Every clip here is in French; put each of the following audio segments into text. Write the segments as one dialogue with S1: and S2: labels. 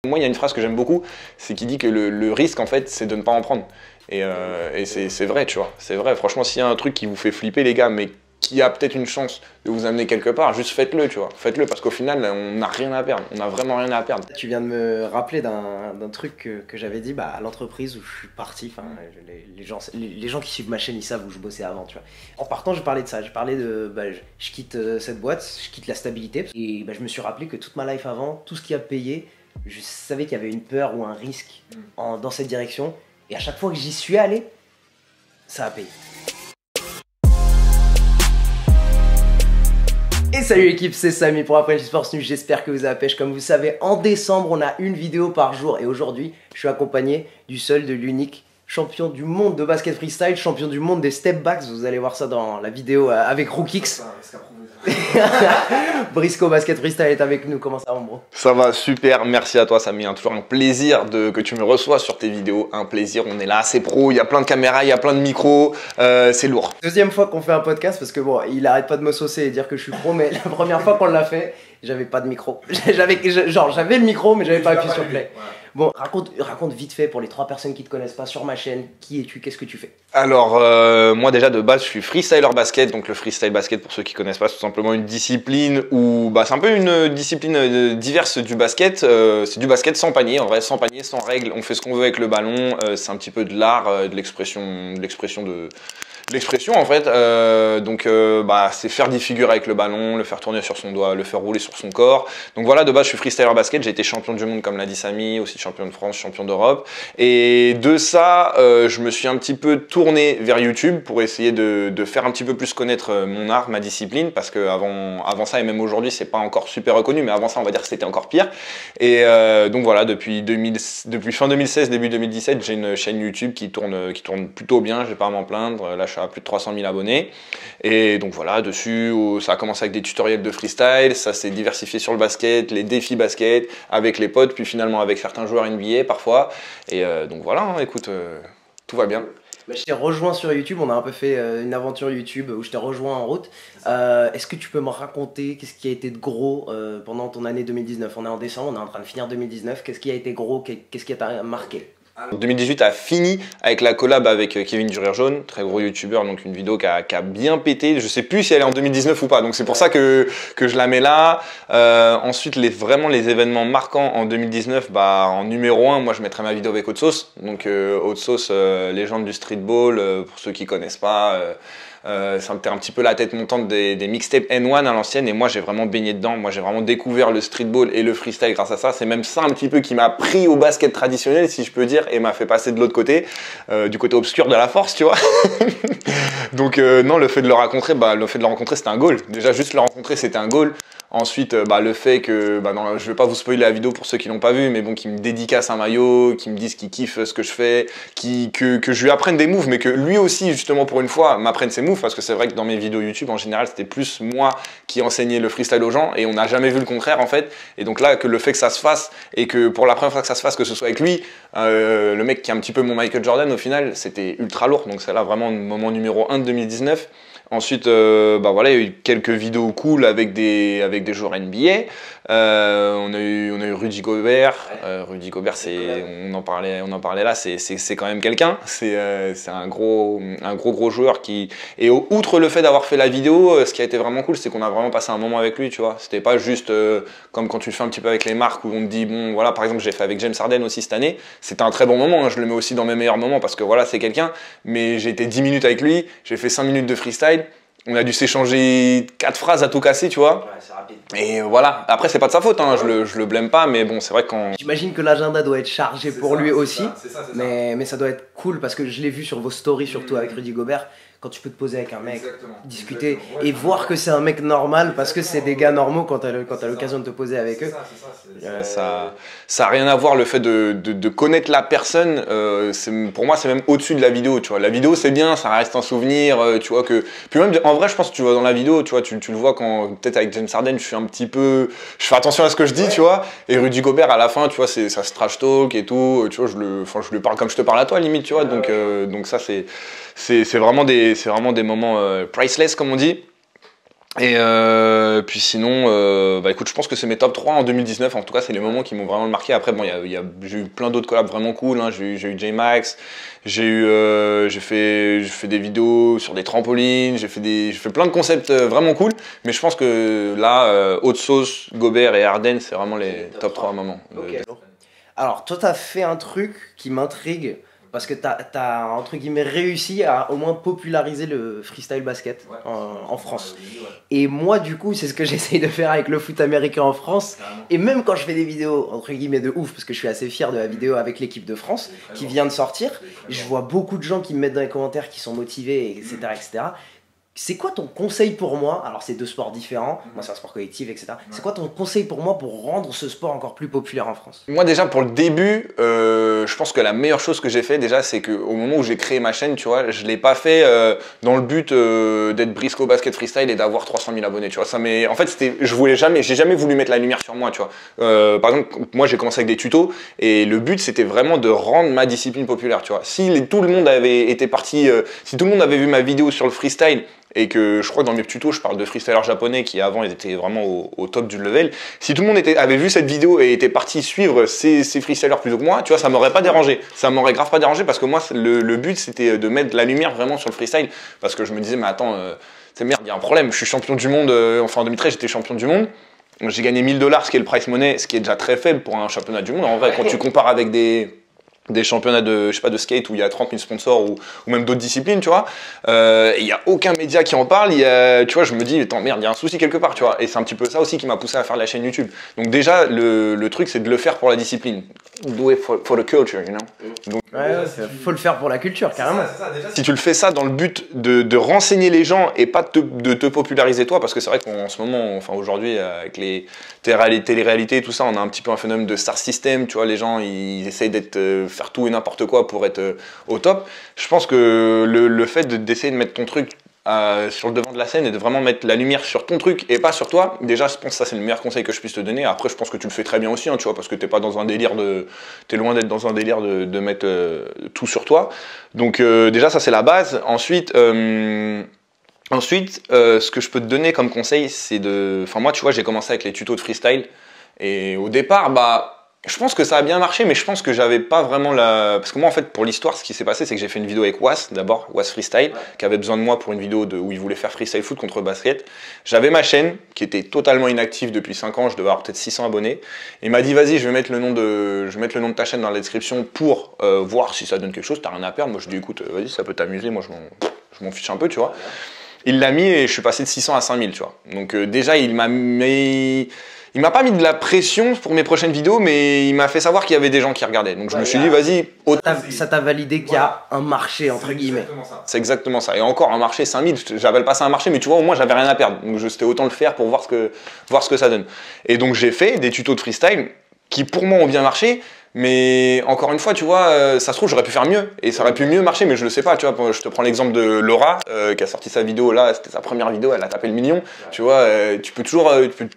S1: Moi, il y a une phrase que j'aime beaucoup, c'est qu'il dit que le risque, en fait, c'est de ne pas en prendre. Et c'est vrai, tu vois, c'est vrai. Franchement, s'il y a un truc qui vous fait flipper, les gars, mais qui a peut-être une chance de vous amener quelque part, juste faites-le, tu vois. Faites-le, parce qu'au final, on n'a rien à perdre. On n'a vraiment rien à perdre.
S2: Tu viens de me rappeler d'un truc que j'avais dit à l'entreprise où je suis parti. Enfin, les gens qui suivent ma chaîne, ils savent où je bossais avant, tu vois. En partant, je parlais de ça. Je parlais de, je quitte cette boîte, je quitte la stabilité. Et je me suis rappelé que toute ma life avant, tout ce qui a payé, je savais qu'il y avait une peur ou un risque dans cette direction. Et à chaque fois que j'y suis allé, ça a payé. Et salut l'équipe, c'est Samy pour Après Sports News, j'espère que vous avez la pêche. Comme vous savez, en décembre, on a une vidéo par jour. Et aujourd'hui, je suis accompagné du seul, de l'unique champion du monde de basket freestyle, champion du monde des step backs. Vous allez voir ça dans la vidéo avec Rookix. Briscoe Basket Freestyle est avec nous, comment ça va, mon bro?
S1: Ça va super, merci à toi Samy, toujours un plaisir que tu me reçois sur tes vidéos, un plaisir, on est là, c'est pro, il y a plein de caméras, il y a plein de micros, c'est lourd.
S2: Deuxième fois qu'on fait un podcast parce que bon, il arrête pas de me saucer et dire que je suis pro, mais la première fois qu'on l'a fait, j'avais pas de micro. J'avais le micro, mais j'avais pas appuyé sur play. Ouais. Bon, raconte vite fait pour les 3 personnes qui te connaissent pas sur ma chaîne, qui es-tu, qu'est-ce que tu fais?
S1: Alors, moi déjà de base, je suis freestyler basket, donc le freestyle basket, pour ceux qui connaissent pas, c'est tout simplement une discipline où, c'est un peu une discipline diverse du basket, c'est du basket sans panier, en vrai, sans panier, sans règles, on fait ce qu'on veut avec le ballon, c'est un petit peu de l'art, de l'expression en fait, c'est faire des figures avec le ballon, le faire tourner sur son doigt, le faire rouler sur son corps. Donc voilà, de base je suis freestyler basket, j'ai été champion du monde comme l'a dit Samy, aussi champion de France, champion d'Europe. Et de ça, je me suis un petit peu tourné vers YouTube pour essayer de faire un petit peu plus connaître mon art, ma discipline, parce que avant ça et même aujourd'hui c'est pas encore super reconnu, mais avant ça on va dire que c'était encore pire. Et donc voilà, depuis fin 2016, début 2017, j'ai une chaîne YouTube qui tourne plutôt bien, je vais pas à m'en plaindre. Là je suis à plus de 300 000 abonnés. Et donc voilà, dessus, ça a commencé avec des tutoriels de freestyle, ça s'est diversifié sur le basket, les défis basket, avec les potes, puis finalement avec certains joueurs NBA parfois. Et donc voilà, hein, écoute, tout va bien.
S2: Je t'ai rejoint sur YouTube, on a un peu fait une aventure YouTube où je t'ai rejoint en route. Est-ce que tu peux me raconter qu'est-ce qui a été de gros pendant ton année 2019? On est en décembre, on est en train de finir 2019. Qu'est-ce qui a été gros? Qu'est-ce qui t'a marqué?
S1: 2018 a fini avec la collab avec Kevin du Rire Jaune, très gros youtubeur, donc une vidéo qui a bien pété. Je sais plus si elle est en 2019 ou pas, donc c'est pour ça que je la mets là. Ensuite, vraiment les événements marquants en 2019, en numéro 1, moi je mettrais ma vidéo avec Haute Sauce. Donc Haute Sauce, légende du streetball, pour ceux qui connaissent pas. Ça me tient un petit peu la tête montante des mixtapes N1 à l'ancienne, et moi j'ai vraiment baigné dedans. Moi j'ai vraiment découvert le streetball et le freestyle grâce à ça. C'est même ça un petit peu qui m'a pris au basket traditionnel, si je peux dire, et m'a fait passer de l'autre côté, du côté obscur de la force, tu vois. Donc non, le fait de le rencontrer, c'était un goal. Déjà juste le rencontrer, c'était un goal. Ensuite, le fait que, non, je vais pas vous spoiler la vidéo pour ceux qui l'ont pas vu, mais bon, qui me dédicace un maillot, qui me disent qu'il kiffe ce que je fais, que je lui apprenne des moves, mais que lui aussi, justement, pour une fois, m'apprenne ses moves, parce que c'est vrai que dans mes vidéos YouTube, en général, c'était plus moi qui enseignais le freestyle aux gens, et on n'a jamais vu le contraire, en fait. Et donc là, que le fait que ça se fasse, et que pour la première fois que ça se fasse, que ce soit avec lui, le mec qui est un petit peu mon Michael Jordan, au final, c'était ultra lourd. Donc c'est là vraiment le moment numéro 1 de 2019. Ensuite, voilà, il y a eu quelques vidéos cool avec des joueurs NBA. On a eu Rudy Gobert. Rudy Gobert, on en parlait là, c'est quand même quelqu'un. C'est un gros joueur qui. Et outre le fait d'avoir fait la vidéo, ce qui a été vraiment cool, c'est qu'on a vraiment passé un moment avec lui, tu vois. C'était pas juste comme quand tu le fais un petit peu avec les marques où on te dit bon, voilà, par exemple, j'ai fait avec James Harden aussi cette année. C'était un très bon moment. Hein, je le mets aussi dans mes meilleurs moments parce que voilà, c'est quelqu'un. Mais j'ai été 10 minutes avec lui. J'ai fait 5 minutes de freestyle. On a dû s'échanger 4 phrases à tout casser, tu vois.
S2: Ouais, c'est rapide.
S1: Et voilà. Après, c'est pas de sa faute, hein. Je le blâme pas, mais bon, c'est vrai que quand.
S2: J'imagine que l'agenda doit être chargé pour lui aussi.
S3: C'est ça.
S2: Mais ça doit être cool parce que je l'ai vu sur vos stories, surtout avec Rudy Gobert. Quand tu peux te poser avec un mec, discuter et voir que c'est un mec normal parce que c'est des gars normaux quand tu as l'occasion de te poser avec eux.
S1: Ça a rien à voir le fait de connaître la personne. Pour moi, c'est même au-dessus de la vidéo. Tu vois, la vidéo c'est bien, ça reste un souvenir. Tu vois que puis même en vrai, je pense que tu vois dans la vidéo, tu vois, tu le vois quand peut-être avec James Harden, je fais attention à ce que je dis, tu vois. Et Rudy Gobert à la fin, tu vois, ça se trash talk et tout. Tu vois, je lui parle comme je te parle à toi limite, tu vois. Donc ça c'est vraiment des moments priceless comme on dit. Et puis sinon, bah écoute, je pense que c'est mes top 3 en 2019. En tout cas, c'est les moments qui m'ont vraiment marqué. Après, bon, j'ai eu plein d'autres collabs vraiment cool. Hein. J'ai eu J-Max, j'ai fait des vidéos sur des trampolines, j'ai fait plein de concepts vraiment cool. Mais je pense que là, Haute Sauce, Gobert et Ardennes, c'est vraiment les top 3 moments.
S2: Okay. Alors, toi, t'as fait un truc qui m'intrigue. Parce que t'as entre guillemets réussi à au moins populariser le freestyle basket en France. Et moi du coup c'est ce que j'essaye de faire avec le foot américain en France. Et même quand je fais des vidéos entre guillemets de ouf, parce que je suis assez fier de la vidéo avec l'équipe de France qui vient de sortir, je vois beaucoup de gens qui me mettent dans les commentaires qui sont motivés, etc. etc. C'est quoi ton conseil pour moi? Alors c'est deux sports différents, moi c'est un sport collectif, etc. C'est quoi ton conseil pour moi pour rendre ce sport encore plus populaire en France?
S1: Moi déjà pour le début, je pense que la meilleure chose que j'ai fait déjà c'est qu'au moment où j'ai créé ma chaîne, tu vois, je l'ai pas fait dans le but d'être Briscoe Basket Freestyle et d'avoir 300 000 abonnés, tu vois. En fait j'ai jamais voulu mettre la lumière sur moi, tu vois. Par exemple, moi j'ai commencé avec des tutos et le but c'était vraiment de rendre ma discipline populaire, tu vois. Si tout le monde avait été parti, si tout le monde avait vu ma vidéo sur le freestyle, et que je crois que dans mes tutos je parle de freestylers japonais qui avant ils étaient vraiment au top du level. Si tout le monde avait vu cette vidéo et était parti suivre ces freestylers plutôt que moi, tu vois, ça m'aurait pas dérangé. Ça m'aurait grave pas dérangé parce que moi le but c'était de mettre la lumière vraiment sur le freestyle parce que je me disais mais attends, c'est merde, il y a un problème, je suis champion du monde, enfin en 2013 j'étais champion du monde. J'ai gagné 1000 $, ce qui est le price money, ce qui est déjà très faible pour un championnat du monde. En vrai, quand tu compares avec des championnats de, je sais pas, de skate où il y a 30 000 sponsors ou même d'autres disciplines, tu vois. Il y a aucun média qui en parle. Tu vois, je me dis, attends, merde, il y a un souci quelque part, tu vois. Et c'est un petit peu ça aussi qui m'a poussé à faire la chaîne YouTube. Donc déjà, le truc, c'est de le faire pour la discipline. Do it for the culture, you know. Donc,
S2: faut le faire pour la culture, carrément.
S1: Ça, déjà, si tu le fais ça dans le but de renseigner les gens et pas de te populariser toi, parce que c'est vrai qu'en ce moment, enfin aujourd'hui, avec les télé-réalités et tout ça, on a un petit peu un phénomène de star system, tu vois, les gens, ils essayent faire tout et n'importe quoi pour être au top. Je pense que le fait d'essayer de mettre ton truc sur le devant de la scène et de vraiment mettre la lumière sur ton truc et pas sur toi, déjà je pense que ça c'est le meilleur conseil que je puisse te donner. Après je pense que tu le fais très bien aussi, hein, tu vois, parce que t'es pas dans un délire t'es loin d'être dans un délire de mettre tout sur toi. Donc déjà ça c'est la base. Ensuite, ce que je peux te donner comme conseil, c'est enfin moi tu vois j'ai commencé avec les tutos de freestyle et au départ bah je pense que ça a bien marché, mais je pense que j'avais pas vraiment parce que moi en fait pour l'histoire ce qui s'est passé c'est que j'ai fait une vidéo avec Was d'abord, Was Freestyle, qui avait besoin de moi pour une vidéo où il voulait faire freestyle foot contre basket. J'avais ma chaîne qui était totalement inactive depuis 5 ans, je devais avoir peut-être 600 abonnés. Il m'a dit vas-y je vais mettre le nom de ta chaîne dans la description pour voir si ça donne quelque chose, t'as rien à perdre. Moi je dis écoute vas-y ça peut t'amuser, moi je m'en fiche un peu tu vois. Il l'a mis et je suis passé de 600 à 5000 tu vois. Donc déjà il m'a pas mis de la pression pour mes prochaines vidéos, mais il m'a fait savoir qu'il y avait des gens qui regardaient. Donc je me suis dit, vas-y.
S2: Ça t'a validé qu'il y a un marché, entre guillemets.
S1: C'est exactement ça. Et encore, un marché 5000, j'appelle pas ça un marché, mais tu vois, au moins, j'avais rien à perdre. Donc c'était autant le faire pour voir ce que ça donne. Et donc j'ai fait des tutos de freestyle qui, pour moi, ont bien marché. Mais encore une fois, tu vois, ça se trouve, j'aurais pu faire mieux. Et ça aurait pu mieux marcher, mais je le sais pas. Tu vois, je te prends l'exemple de Laura, qui a sorti sa vidéo là, c'était sa première vidéo, elle a tapé le million. Tu vois, tu peux toujours,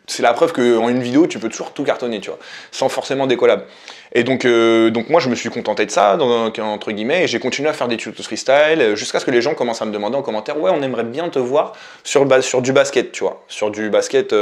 S1: c'est la preuve qu'en une vidéo, tu peux toujours tout cartonner, tu vois, sans forcément des collabs. Et donc moi, je me suis contenté de ça, entre guillemets, et j'ai continué à faire des tutos freestyle, jusqu'à ce que les gens commencent à me demander en commentaire, ouais, on aimerait bien te voir sur du basket, tu vois. Sur du basket,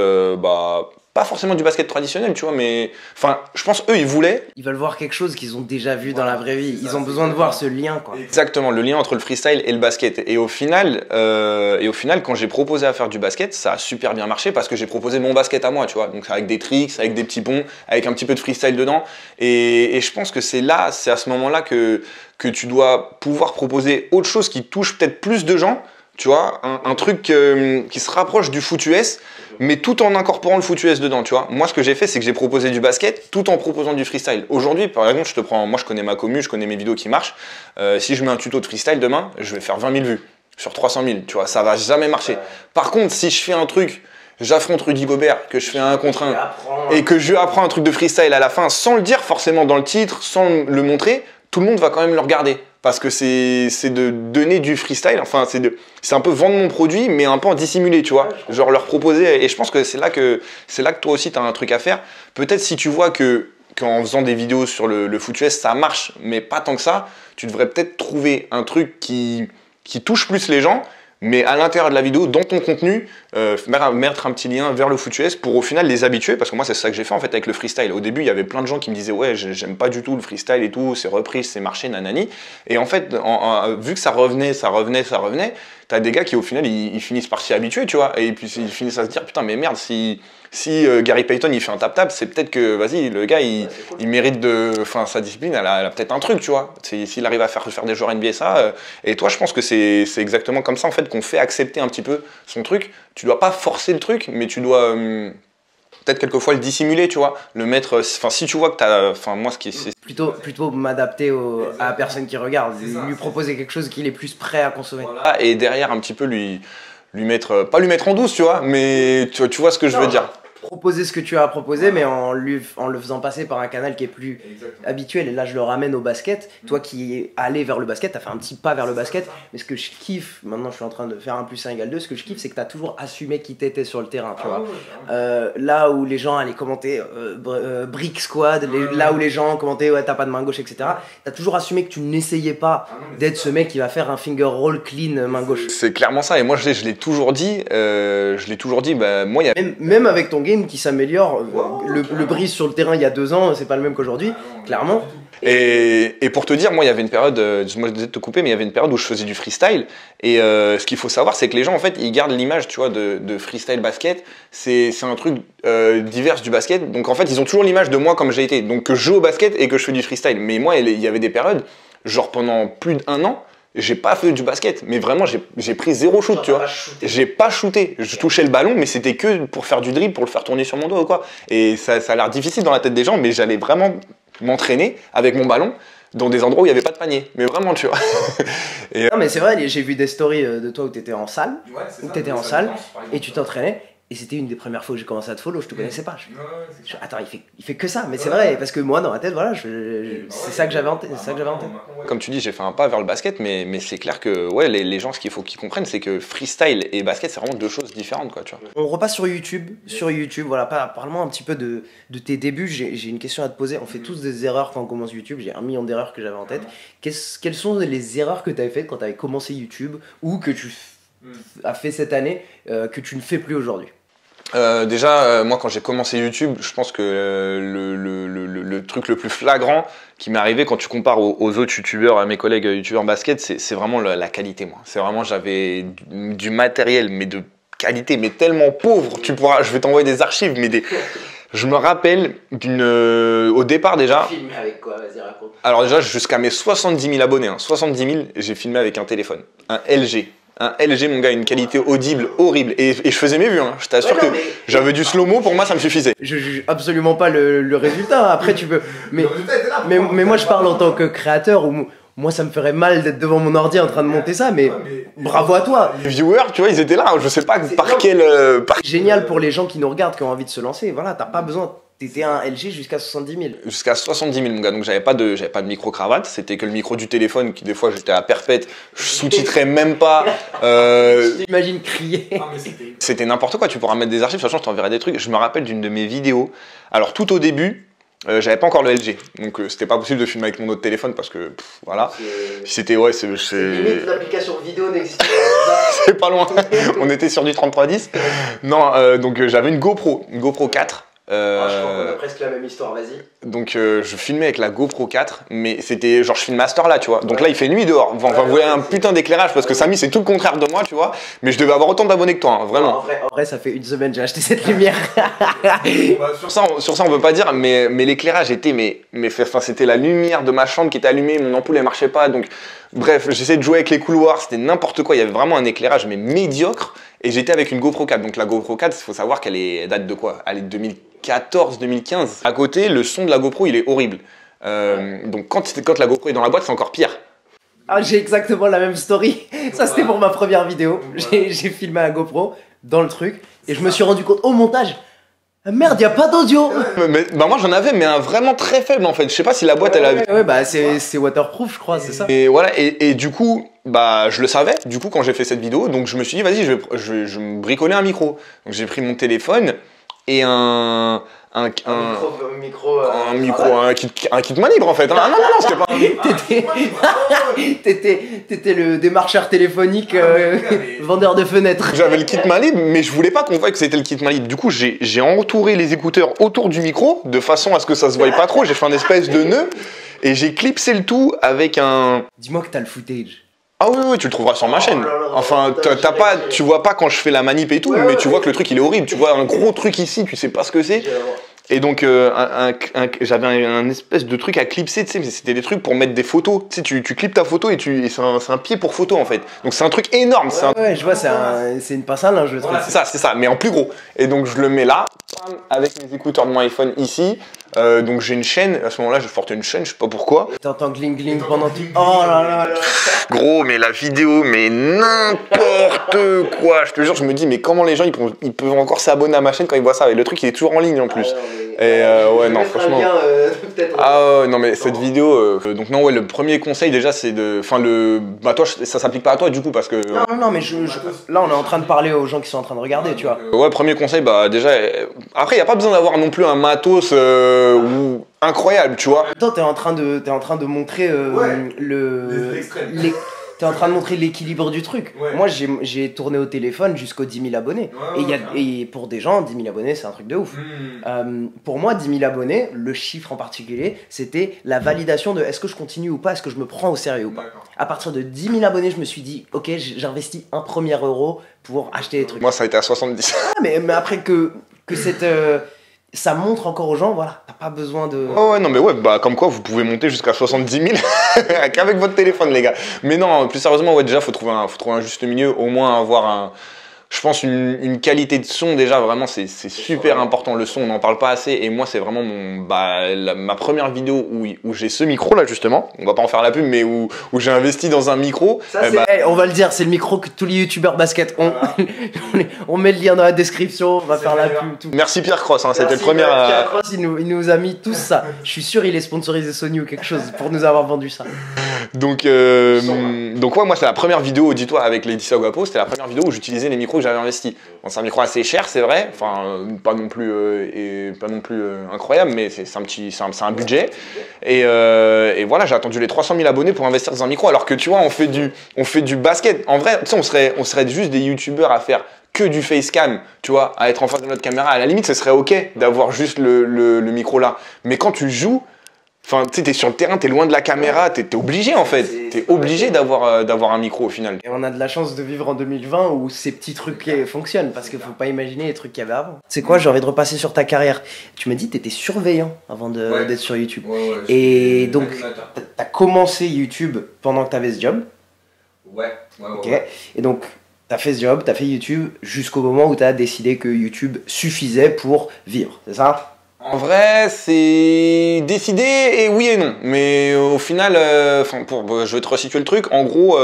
S1: pas forcément du basket traditionnel, tu vois, mais enfin, je pense eux, ils veulent
S2: voir quelque chose qu'ils ont déjà vu dans la vraie vie. Ils ont besoin de voir ce lien, quoi.
S1: Exactement, le lien entre le freestyle et le basket. Et au final, quand j'ai proposé à faire du basket, ça a super bien marché parce que j'ai proposé mon basket à moi, tu vois. Donc avec des tricks, avec des petits ponts, avec un petit peu de freestyle dedans. Et je pense que c'est à ce moment-là que tu dois pouvoir proposer autre chose qui touche peut-être plus de gens. Tu vois, un truc qui se rapproche du foot US, mais tout en incorporant le foot US dedans, tu vois. Moi, ce que j'ai fait, c'est que j'ai proposé du basket tout en proposant du freestyle. Aujourd'hui, par exemple, moi, je connais ma commu, je connais mes vidéos qui marchent. Si je mets un tuto de freestyle demain, je vais faire 20 000 vues sur 300 000, tu vois. Ça va jamais marcher. Par contre, si je fais un truc, j'affronte Rudy Gobert, que je fais un contre un, et que je lui apprends un truc de freestyle à la fin, sans le dire forcément dans le titre, sans le montrer, tout le monde va quand même le regarder. Parce que c'est de donner du freestyle, enfin c'est un peu vendre mon produit, mais un peu en dissimulé, tu vois. Genre leur proposer, et je pense que c'est là que toi aussi tu as un truc à faire. Peut-être si tu vois qu'en faisant des vidéos sur le foot US, ça marche, mais pas tant que ça, tu devrais peut-être trouver un truc qui touche plus les gens, mais à l'intérieur de la vidéo, dans ton contenu, mettre un petit lien vers le foot US pour au final les habituer, parce que moi c'est ça que j'ai fait en fait avec le freestyle. Au début il y avait plein de gens qui me disaient ouais j'aime pas du tout le freestyle et tout, c'est repris, c'est marché, nanani. Et en fait vu que ça revenait, t'as des gars qui au final ils finissent par s'y habituer, tu vois, et puis ils finissent à se dire putain mais merde si Gary Payton il fait un tap-tap, c'est peut-être que vas-y le gars il mérite enfin sa discipline elle a peut-être un truc, tu vois, s'il arrive à faire des joueurs NBA ça, et toi je pense que c'est exactement comme ça en fait qu'on fait accepter un petit peu son truc. Tu dois pas forcer le truc, mais tu dois peut-être quelquefois le dissimuler, tu vois, le mettre, enfin si tu vois que t'as, enfin moi ce qui c'est
S2: plutôt m'adapter à la personne qui regarde, lui proposer quelque chose qu'il est plus prêt à consommer.
S1: Voilà, et derrière un petit peu lui mettre, pas lui mettre en douce, tu vois, mais tu vois ce que je veux dire.
S2: Proposer ce que tu as à proposer, mais en le faisant passer par un canal qui est plus habituel. Et là, je le ramène au basket. Toi qui es allé vers le basket, tu as fait un petit pas vers le basket. Mais ce que je kiffe, maintenant je suis en train de faire 1 + 1 = 2, ce que je kiffe, c'est que tu as toujours assumé qui t'étais sur le terrain. Tu vois. Là où les gens allaient commenter Brick Squad, là où les gens commentaient ouais, t'as pas de main gauche, etc. Tu as toujours assumé que tu n'essayais pas d'être ce mec qui va faire un finger roll clean main gauche.
S1: C'est clairement ça. Et moi, je l'ai toujours dit. Bah, moi, y a...
S2: même avec ton game qui s'améliore, le brise sur le terrain il y a 2 ans, c'est pas le même qu'aujourd'hui, clairement.
S1: Et pour te dire, moi il y avait une période, moi je disais de te couper, mais il y avait une période où je faisais du freestyle. Et ce qu'il faut savoir, c'est que les gens en fait ils gardent l'image, tu vois, de freestyle basket. C'est un truc divers du basket. Donc en fait ils ont toujours l'image de moi comme j'ai été. Donc que je joue au basket et que je fais du freestyle. Mais moi il y avait des périodes, genre pendant plus d'1 an, j'ai pas fait du basket, mais vraiment j'ai pris 0 shoot, tu vois. J'ai pas shooté, je touchais le ballon, mais c'était que pour faire du dribble, pour le faire tourner sur mon dos ou quoi. Et ça a l'air difficile dans la tête des gens, mais j'allais vraiment m'entraîner avec mon ballon dans des endroits où il n'y avait pas de panier. Mais vraiment, tu vois.
S2: Non, mais c'est vrai, j'ai vu des stories de toi où tu étais en salle, et tu t'entraînais. Et c'était une des premières fois où j'ai commencé à te follow, je te connaissais pas. Attends, il fait que ça, mais c'est vrai, parce que moi dans ma tête, voilà, c'est ça que j'avais en tête.
S1: Comme tu dis, j'ai fait un pas vers le basket, mais c'est clair que ouais, les gens, ce qu'il faut qu'ils comprennent, c'est que freestyle et basket, c'est vraiment 2 choses différentes, quoi, tu vois.
S2: On repasse sur YouTube. Voilà, parle-moi un petit peu de tes débuts. J'ai une question à te poser. On fait tous des erreurs quand on commence YouTube. J'ai 1 million d'erreurs que j'avais en tête. Quelles sont les erreurs que tu avais faites quand tu avais commencé YouTube ou que tu as fait cette année que tu ne fais plus aujourd'hui?
S1: Déjà, moi quand j'ai commencé YouTube, je pense que le truc le plus flagrant qui m'est arrivé quand tu compares aux autres youtubeurs, à mes collègues youtubeurs basket, c'est vraiment la qualité, moi. C'est vraiment, j'avais du matériel, mais de qualité, mais tellement pauvre. Je vais t'envoyer des archives, mais je me rappelle au départ déjà.
S2: Tu filmes avec quoi? Vas-y, raconte.
S1: Alors déjà, jusqu'à mes 70 000 abonnés, 70 000, j'ai filmé avec un téléphone, un LG. Un LG, mon gars, une qualité audible horrible. Et je faisais mes vues, hein. Je t'assure que j'avais du slow-mo, pour moi ça me suffisait.
S2: Je juge absolument pas le résultat, après tu peux. Mais moi je parle en tant que créateur, où moi ça me ferait mal d'être devant mon ordi en train de monter ça, mais bravo à toi.
S1: Les viewers, tu vois, ils étaient là, je sais pas par quel.
S2: Génial pour les gens qui nous regardent, qui ont envie de se lancer, voilà, t'as pas besoin. T'étais un LG jusqu'à 70 000.
S1: Jusqu'à 70 000, mon gars. Donc j'avais pas de micro-cravate. C'était que le micro du téléphone qui, des fois, j'étais à perpète. Je sous-titrais même pas.
S2: J'imagine crier.
S1: C'était n'importe quoi. Tu pourras mettre des archives. De toute façon, je t'enverrai des trucs. Je me rappelle d'une de mes vidéos. Alors, tout au début, j'avais pas encore le LG. Donc, c'était pas possible de filmer avec mon autre téléphone parce que, voilà. C'était, ouais, c'est.
S2: Limite, l'application vidéo n'existe pas.
S1: C'est pas loin. On était sur du 3310. Non, donc j'avais une GoPro 4.
S2: Je crois qu'on a presque la même histoire, vas-y.
S1: Donc je filmais avec la GoPro 4, mais c'était genre je filme master là, tu vois. Donc là il fait nuit dehors. Enfin, vous voyez un putain d'éclairage parce que Samy c'est tout le contraire de moi, tu vois. Mais je devais avoir autant d'abonnés que toi, hein, vraiment.
S2: En vrai, ça fait 1 semaine j'ai acheté cette lumière.
S1: Sur ça on veut pas dire, mais l'éclairage était, enfin c'était la lumière de ma chambre qui était allumée, mon ampoule elle marchait pas, donc bref j'essayais de jouer avec les couloirs, c'était n'importe quoi. Il y avait vraiment un éclairage mais médiocre. Et j'étais avec une GoPro 4. Donc la GoPro 4, il faut savoir qu'elle date de quoi? Elle est de 2014-2015. À côté, le son de la GoPro, il est horrible. Donc quand la GoPro est dans la boîte, c'est encore pire.
S2: Ah, j'ai exactement la même story. Ça, c'était pour ma première vidéo. J'ai filmé un GoPro dans le truc. Et je me suis rendu compte au montage. Merde, y a pas d'audio.
S1: Bah moi j'en avais, mais un vraiment très faible en fait. Je sais pas si la boîte elle avait.
S2: Ouais, bah c'est waterproof, je crois, c'est ça.
S1: Et voilà, et du coup, bah je le savais. Du coup, quand j'ai fait cette vidéo, donc je me suis dit, vas-y, je vais me bricoler un micro. Donc j'ai pris mon téléphone et un un kit main libre en fait. Ah, non, c'était pas
S2: T'étais le démarcheur téléphonique, vendeur de fenêtres.
S1: J'avais le kit main libre, mais je voulais pas qu'on voie que c'était le kit main libre. Du coup, j'ai entouré les écouteurs autour du micro, de façon à ce que ça se voie pas trop. J'ai fait un espèce de nœud, et j'ai clipsé le tout avec un...
S2: Dis-moi que t'as le footage.
S1: Ah oui, tu le trouveras sur ma chaîne. Enfin, tu vois pas quand je fais la manip et tout, mais tu vois que le truc il est horrible. Tu vois un gros truc ici, tu sais pas ce que c'est. Et donc, j'avais un espèce de truc à clipser, tu sais, mais c'était des trucs pour mettre des photos. Tu sais, tu clips ta photo et c'est un pied pour photo en fait. Donc c'est un truc énorme.
S2: Ouais, je vois, c'est une pince à linge le truc.
S1: Voilà, c'est ça, mais en plus gros. Et donc je le mets là, avec mes écouteurs de mon iPhone ici. Donc j'ai une chaîne, à ce moment-là je portais une chaîne, je sais pas pourquoi.
S2: T'entends gling gling pendant tout. Oh là là.
S1: Gros, mais la vidéo, mais n'importe quoi. Je te jure, je me dis, mais comment les gens ils peuvent encore s'abonner à ma chaîne quand ils voient ça. Et le truc il est toujours en ligne en plus. Et ouais, non, franchement. Ah ouais, non, mais cette vidéo. Donc, non, ouais, le premier conseil déjà, c'est de. Enfin, bah, toi, ça s'applique pas à toi du coup, parce que.
S2: Non, mais là, on est en train de parler aux gens qui sont en train de regarder, tu vois.
S1: Ouais, premier conseil, bah, déjà. Après, y a pas besoin d'avoir non plus un matos incroyable, tu vois.
S2: Toi, t'es en train de montrer T'es en train de montrer l'équilibre du truc. Ouais. Moi, j'ai tourné au téléphone jusqu'aux 10 000 abonnés. Et pour des gens, 10 000 abonnés, c'est un truc de ouf. Pour moi, 10 000 abonnés, le chiffre en particulier, c'était la validation de est-ce que je continue ou pas, est-ce que je me prends au sérieux ou pas. À partir de 10 000 abonnés, je me suis dit, ok, j'investis un premier euro pour acheter des trucs.
S1: Moi, ça a été à 70.
S2: Mais après que cette... ça montre encore aux gens, voilà, t'as pas besoin de...
S1: Oh ouais, non mais ouais, bah comme quoi vous pouvez monter jusqu'à 70 000 qu'avec votre téléphone les gars. Mais non, plus sérieusement, ouais, déjà faut trouver un juste milieu, au moins avoir je pense une qualité de son déjà, vraiment c'est super important, le son on n'en parle pas assez et moi c'est vraiment ma première vidéo où j'ai ce micro là justement, on va pas en faire la pub mais où j'ai investi dans un micro.
S2: Ça, on va le dire, c'est le micro que tous les youtubeurs basket ont. On met le lien dans la description, on va faire la pub. Tout.
S1: Merci Pierre Cross, hein, c'était le premier.
S2: Pierre Cross il nous a mis tous ça, je suis sûr il est sponsorisé Sony ou quelque chose pour nous avoir vendu ça.
S1: Donc ouais, moi c'est la première vidéo, dis-toi, avec Lady Saguapo, c'était la première vidéo où j'utilisais les micros que j'avais investis. Bon, c'est un micro assez cher, c'est vrai, enfin pas non plus incroyable, mais c'est un budget. Et voilà, j'ai attendu les 300 000 abonnés pour investir dans un micro, alors que tu vois, on fait du basket. En vrai, tu sais, on serait juste des youtubeurs à faire que du facecam, tu vois, à être en face de notre caméra. À la limite, ce serait ok d'avoir juste le micro là. Mais quand tu joues, enfin, tu sais, t'es sur le terrain, t'es loin de la caméra, t'es obligé en fait. T'es obligé d'avoir un micro au final.
S2: Et on a de la chance de vivre en 2020 où ces petits trucs fonctionnent parce qu'il faut pas imaginer les trucs qu'il y avait avant. C'est quoi, j'ai envie de repasser sur ta carrière. Tu m'as dit que t'étais surveillant avant d'être sur YouTube. Et donc, t'as commencé YouTube pendant que t'avais ce job.
S1: Ouais.
S2: Et donc, t'as fait ce job, t'as fait YouTube jusqu'au moment où t'as décidé que YouTube suffisait pour vivre, c'est ça ?
S1: En vrai, c'est décidé et oui et non. Mais au final, je vais te resituer le truc. En gros,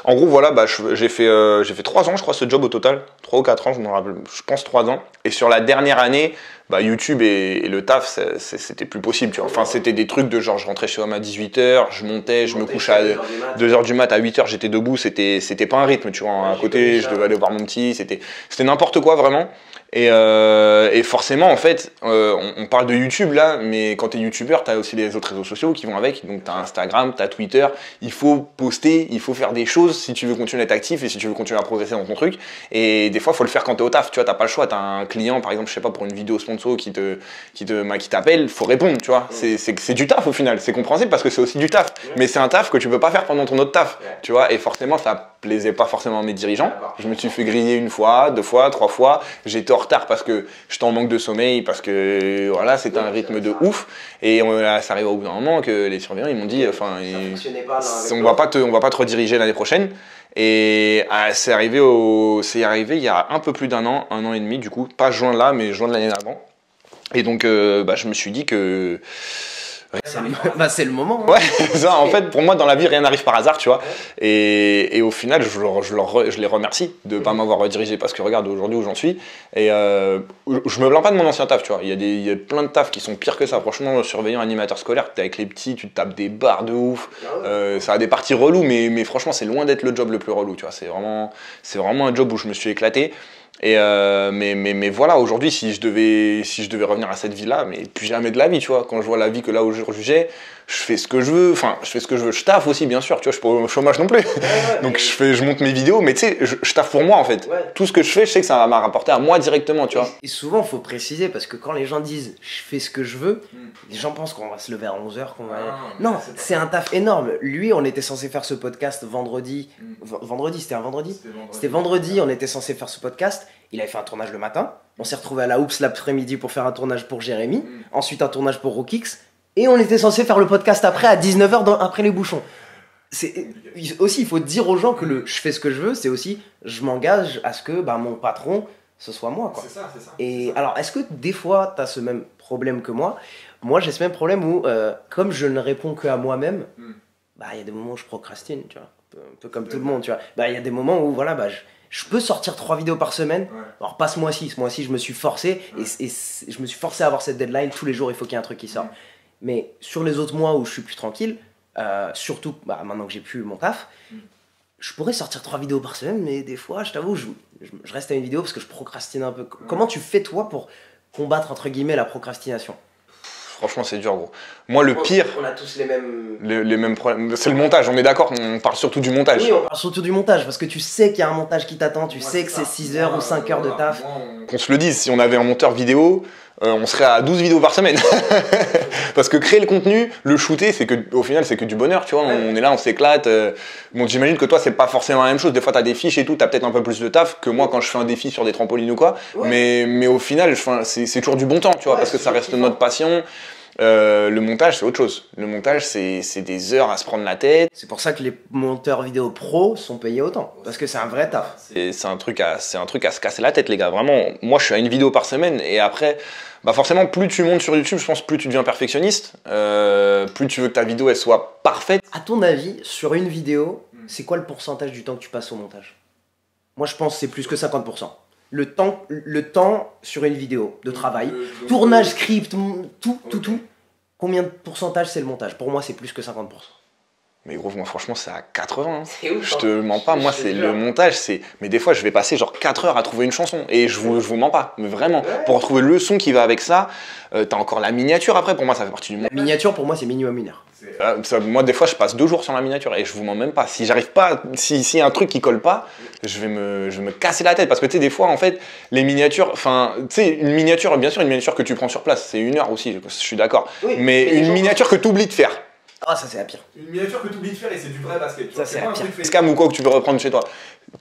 S1: voilà, j'ai fait 3 ans, je crois, ce job au total. 3 ou 4 ans, je me rappelle, je pense 3 ans. Et sur la dernière année, YouTube et le taf, c'était plus possible, tu vois. Enfin, c'était des trucs de genre, je rentrais chez moi à 18h, je montais, je me couchais à 2h du mat, à 8h, j'étais debout, c'était pas un rythme, tu vois. À côté, je devais aller voir mon petit, c'était n'importe quoi, vraiment. Et forcément, en fait, on parle de YouTube là, mais quand t'es youtubeur, t'as aussi les autres réseaux sociaux qui vont avec. Donc t'as Instagram, t'as Twitter. Il faut poster, il faut faire des choses si tu veux continuer à être actif et si tu veux continuer à progresser dans ton truc. Et des fois, faut le faire quand t'es au taf. Tu vois, t'as pas le choix. T'as un client, par exemple, je sais pas, pour une vidéo sponsor qui t'appelle, faut répondre. Tu vois, c'est du taf au final. C'est compréhensible parce que c'est aussi du taf. Mais c'est un taf que tu peux pas faire pendant ton autre taf. Tu vois, et forcément, ça plaisait pas forcément à mes dirigeants. Je me suis fait griller 1 fois, 2 fois, 3 fois. J'étais en retard parce que j'étais en manque de sommeil, parce que voilà, c'était un rythme de ouf. Et ça arrive au bout d'un moment que les surveillants ils m'ont dit, enfin, on va pas te rediriger l'année prochaine. Et c'est arrivé il y a un peu plus d'un an, 1 an et demi du coup, pas juin là, mais juin de l'année d'avant. Et donc je me suis dit que
S2: c'est le moment.
S1: Hein. Ouais, ça, en fait, pour moi, dans la vie, rien n'arrive par hasard, tu vois. Et au final, je les remercie de ne pas m'avoir redirigé parce que regarde aujourd'hui où j'en suis. Et je me plains pas de mon ancien taf, tu vois. Il y a plein de tafs qui sont pires que ça. Franchement, surveillant animateur scolaire, t'es avec les petits, tu te tapes des barres de ouf. Ça a des parties reloues, mais franchement, c'est loin d'être le job le plus relou, tu vois. C'est vraiment un job où je me suis éclaté. Mais voilà, aujourd'hui, si je devais revenir à cette vie-là, mais plus jamais de la vie, tu vois. Quand je vois la vie que là où je jugeais, je fais ce que je veux, enfin, je fais ce que je veux. Je taffe aussi, bien sûr, tu vois, je suis pas au chômage non plus. Donc je monte mes vidéos, mais tu sais, je taffe pour moi en fait.
S2: Ouais.
S1: Tout ce que je fais, je sais que ça va m'a rapporter à moi directement, tu vois.
S2: Et souvent, il faut préciser, parce que quand les gens disent « je fais ce que je veux », les gens pensent qu'on va se lever à 11h, qu'on va... Non, c'est un taf énorme. Lui, on était censé faire ce podcast vendredi. Vendredi, c'était un vendredi ? C'était vendredi, on était censé faire ce podcast. Il avait fait un tournage le matin. On s'est retrouvé à la Oups l'après-midi pour faire un tournage pour Jérémy. Ensuite, un tournage pour Rookix. Et on était censé faire le podcast après, à 19h, après les bouchons. Aussi, il faut dire aux gens que le « je fais ce que je veux », c'est aussi « je m'engage à ce que mon patron, ce soit moi ». Quoi.
S3: C'est ça.
S2: Et alors, est-ce que des fois, tu as ce même problème que moi ? Moi, j'ai ce même problème où, comme je ne réponds que à moi-même, il y a des moments où je procrastine, tu vois. Un peu comme tout le monde, tu vois. Il y a des moments où, voilà, je peux sortir 3 vidéos par semaine. Ouais. Alors, pas ce mois-ci. Ce mois-ci, je me suis forcé. Et je me suis forcé à avoir cette deadline. Tous les jours, il faut qu'il y ait un truc qui sort. Mais sur les autres mois où je suis plus tranquille, surtout maintenant que j'ai plus mon taf, je pourrais sortir 3 vidéos par semaine, mais des fois, je t'avoue, je reste à une vidéo parce que je procrastine un peu. Comment tu fais, toi, pour combattre, entre guillemets, la procrastination ?
S1: Franchement, c'est dur, gros. Moi, le pire...
S2: On a tous les mêmes...
S1: Les mêmes problèmes. C'est le montage, on est d'accord, on parle surtout du montage.
S2: Oui, on parle surtout du montage, parce que tu sais qu'il y a un montage qui t'attend, tu sais que c'est 6 heures ou 5 heures de taf.
S1: Qu'on se le dise, si on avait un monteur vidéo, on serait à 12 vidéos par semaine. Parce que créer le contenu, le shooter, au final, c'est que du bonheur, tu vois. On est là, on s'éclate. Bon, j'imagine que toi, c'est pas forcément la même chose. Des fois, t'as des fiches et tout, t'as peut-être un peu plus de taf que moi quand je fais un défi sur des trampolines ou quoi. Ouais. Mais au final, c'est toujours du bon temps, tu vois, parce que ça reste notre passion. Le montage, c'est autre chose. Le montage, c'est des heures à se prendre la tête.
S2: C'est pour ça que les monteurs vidéo pro sont payés autant, parce que c'est un vrai taf.
S1: C'est un truc à se casser la tête, les gars. Vraiment, moi, je suis à une vidéo par semaine, et après, forcément, plus tu montes sur YouTube, je pense, plus tu deviens perfectionniste, plus tu veux que ta vidéo, elle soit parfaite.
S2: À ton avis, sur une vidéo, c'est quoi le pourcentage du temps que tu passes au montage ? Moi, je pense que c'est plus que 50%. Le temps sur une vidéo de travail, tournage, script, tout. Combien de pourcentage c'est le montage ? Pour moi, c'est plus que 50%.
S1: Mais gros, moi franchement, c'est à 80. Hein.
S2: C'est ouf,
S1: je te mens pas, moi c'est le montage, mais des fois je vais passer genre 4 heures à trouver une chanson et je vous mens pas, mais vraiment, pour retrouver le son qui va avec ça, t'as encore la miniature après, pour moi ça fait partie du montage.
S2: La miniature pour moi c'est minimum 1 heure.
S1: Moi des fois je passe 2 jours sur la miniature et je vous mens même pas, si j'arrive pas, s'il y a un truc qui colle pas, je vais me casser la tête parce que tu sais des fois en fait les miniatures, enfin tu sais une miniature, bien sûr une miniature que tu prends sur place c'est 1 heure aussi, je suis d'accord, mais une miniature que tu oublies de faire.
S2: Ah, ça c'est la pire.
S3: Une miniature que tu oublies de faire et c'est du vrai basket.
S2: Ça c'est la pire.
S1: Scam ou quoi que tu peux reprendre chez toi.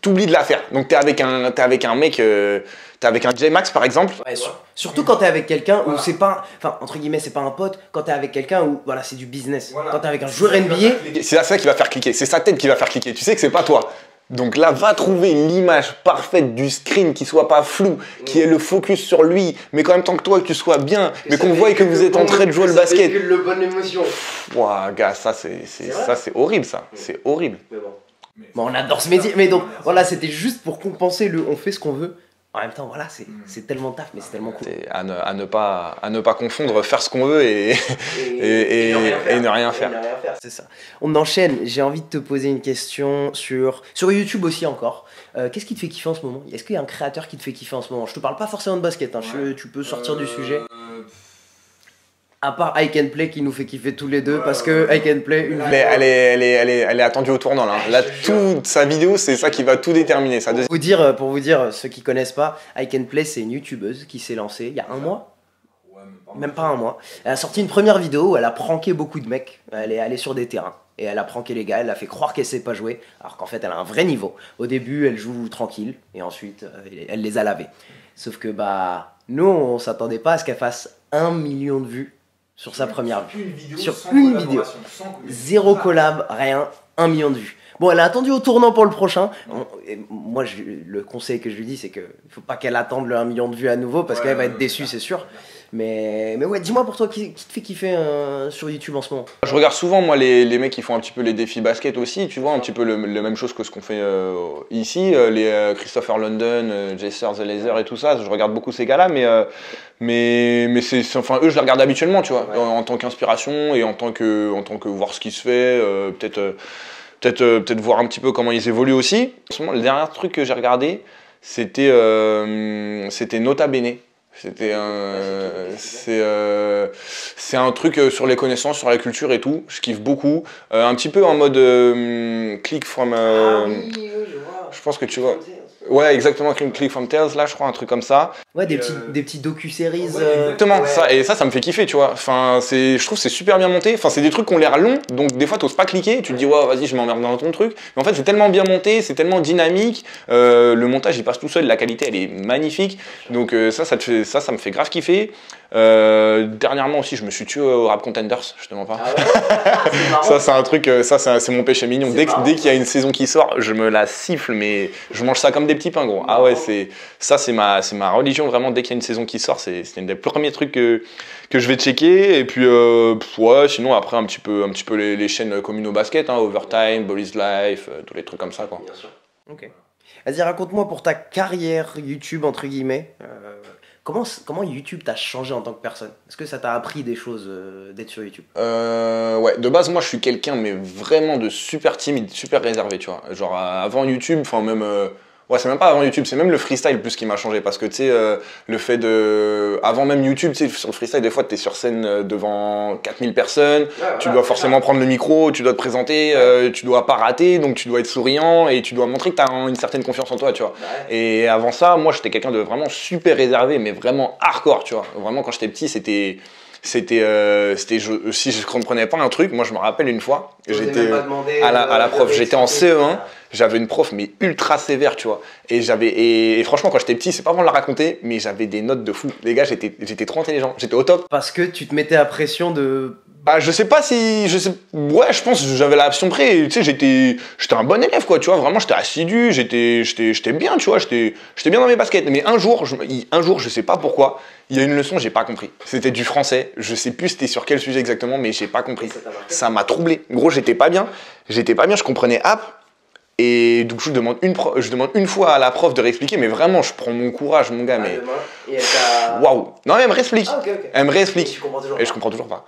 S1: T'oublies de la faire. Donc t'es avec un mec, t'es avec un J-Max par exemple.
S2: Ouais, surtout quand t'es avec quelqu'un où c'est pas, enfin entre guillemets c'est pas un pote. Quand t'es avec quelqu'un où voilà c'est du business. Voilà. Quand t'es avec un joueur NBA.
S1: C'est ça qui va faire cliquer. C'est sa tête qui va faire cliquer. Tu sais que c'est pas toi. Donc là, va trouver l'image parfaite du screen qui soit pas flou, qui ait le focus sur lui, mais qu'en même temps que toi, que tu sois bien, mais qu'on voit que vous êtes en train de jouer le basket.
S2: Que le bonne émotion.
S1: Ouah, gars, ça c'est horrible ça. C'est horrible.
S2: Mais bon, on adore ce métier. Mais donc, voilà, c'était juste pour compenser le on fait ce qu'on veut. En même temps, voilà, c'est tellement taf, mais c'est tellement cool.
S1: À ne pas confondre faire ce qu'on veut et ne rien faire.
S2: C'est ça. On enchaîne. J'ai envie de te poser une question sur YouTube aussi encore. Qu'est-ce qui te fait kiffer en ce moment ? Est-ce qu'il y a un créateur qui te fait kiffer en ce moment ? Je te parle pas forcément de basket, hein. Tu peux sortir du sujet. À part I Can Play qui nous fait kiffer tous les deux parce que I Can Play
S1: elle est attendue au tournant là. Là toute sa vidéo c'est ça qui va tout déterminer.
S2: Pour vous dire ceux qui connaissent pas, I Can Play c'est une youtubeuse qui s'est lancée il y a 1 mois. Même pas 1 mois. Elle a sorti une première vidéo où elle a pranké beaucoup de mecs. Elle est allée sur des terrains et elle a pranké les gars. Elle a fait croire qu'elle sait pas jouer alors qu'en fait elle a un vrai niveau. Au début elle joue tranquille et ensuite elle les a lavés. Sauf que nous on s'attendait pas à ce qu'elle fasse 1 million de vues. Sur sa première vue. Sur une vidéo. 0 collab, rien, 1 million de vues. Bon, elle a attendu au tournant pour le prochain. Moi, le conseil que je lui dis, c'est qu'il ne faut pas qu'elle attende le 1 million de vues à nouveau parce qu'elle va être déçue, c'est sûr. Mais ouais, dis-moi pour toi, qui te fait kiffer sur YouTube en ce moment ?
S1: Je regarde souvent, moi, les mecs qui font un petit peu les défis basket aussi, tu vois, un petit peu la même chose que ce qu'on fait ici. Les Christopher London, Jaser the Laser et tout ça, je regarde beaucoup ces gars-là, mais enfin, eux, je les regarde habituellement, tu vois, en tant qu'inspiration et en tant que voir ce qui se fait, peut-être voir un petit peu comment ils évoluent aussi. En ce moment, le dernier truc que j'ai regardé, C'était Nota Bene. C'est un truc sur les connaissances, sur la culture et tout. Je kiffe beaucoup. Un petit peu en mode click from.
S2: Oui, je vois.
S1: Je pense que tu vois. Ouais, exactement, Click from Tales, là, je crois, un truc comme ça.
S2: Ouais, des petits docu-séries.
S1: Exactement, ça, et ça me fait kiffer, tu vois. Enfin, je trouve que c'est super bien monté. Enfin, c'est des trucs qui ont l'air longs, donc des fois, t'oses pas cliquer. Tu te dis, ouais, vas-y, je m'emmerde dans ton truc. Mais en fait, c'est tellement bien monté, c'est tellement dynamique. Le montage, il passe tout seul. La qualité, elle est magnifique. Donc, ça me fait grave kiffer. Dernièrement aussi, je me suis tué au Rap Contenders, je te mens pas.
S2: Ah ouais.
S1: Ça, c'est un truc, c'est mon péché mignon. Dès qu'il y a une saison qui sort, je me la siffle, mais je mange ça comme des petits pains, gros. Ah ouais, c'est ma religion, vraiment. Dès qu'il y a une saison qui sort, c'est un des premiers trucs que je vais checker. Et puis, ouais, sinon, après, un petit peu les chaînes communo basket, hein, Overtime, Ball is Life, tous les trucs comme ça, quoi.
S2: Bien sûr. Ok. Vas-y, raconte-moi pour ta carrière YouTube, entre guillemets. Comment YouTube t'a changé en tant que personne? Est-ce que ça t'a appris des choses d'être sur YouTube?
S1: Ouais, de base, moi, je suis quelqu'un, mais vraiment de super timide, super réservé, tu vois. Genre, avant YouTube, enfin, même. Ouais, c'est même pas avant YouTube, c'est même le freestyle plus qui m'a changé. Parce que, tu sais, le fait de. Avant même YouTube, tu sais, sur le freestyle, des fois, t'es sur scène devant 4000 personnes, tu dois forcément prendre le micro, tu dois te présenter, tu dois pas rater, donc tu dois être souriant et tu dois montrer que t'as une certaine confiance en toi, tu vois. Et avant ça, moi, j'étais quelqu'un de vraiment super réservé, mais vraiment hardcore, tu vois. Vraiment, quand j'étais petit, si je comprenais pas un truc, moi je me rappelle une fois, j'étais à la prof, j'étais en CE1, j'avais une prof mais ultra sévère, tu vois. Et franchement, quand j'étais petit, c'est pas bon de la raconter, mais j'avais des notes de fou. Les gars, j'étais trop intelligent, j'étais au top.
S2: Parce que tu te mettais la pression de...
S1: Bah, je sais pas si. Ouais, je pense que j'avais l'option près. Tu sais, j'étais un bon élève, quoi, tu vois. Vraiment, j'étais assidu, j'étais bien, tu vois. J'étais bien dans mes baskets. Mais un jour, je sais pas pourquoi, il y a une leçon, j'ai pas compris. C'était du français. Je sais plus c'était sur quel sujet exactement, mais j'ai pas compris. Ça m'a troublé. Gros, j'étais pas bien. Je comprenais app. Et du coup, je demande une fois à la prof de réexpliquer, mais vraiment, je prends mon courage, mon gars. Mais. Waouh! Non, mais elle me réexplique.
S2: Ah, okay.
S1: Elle me réexplique.
S2: Et
S1: je comprends toujours pas.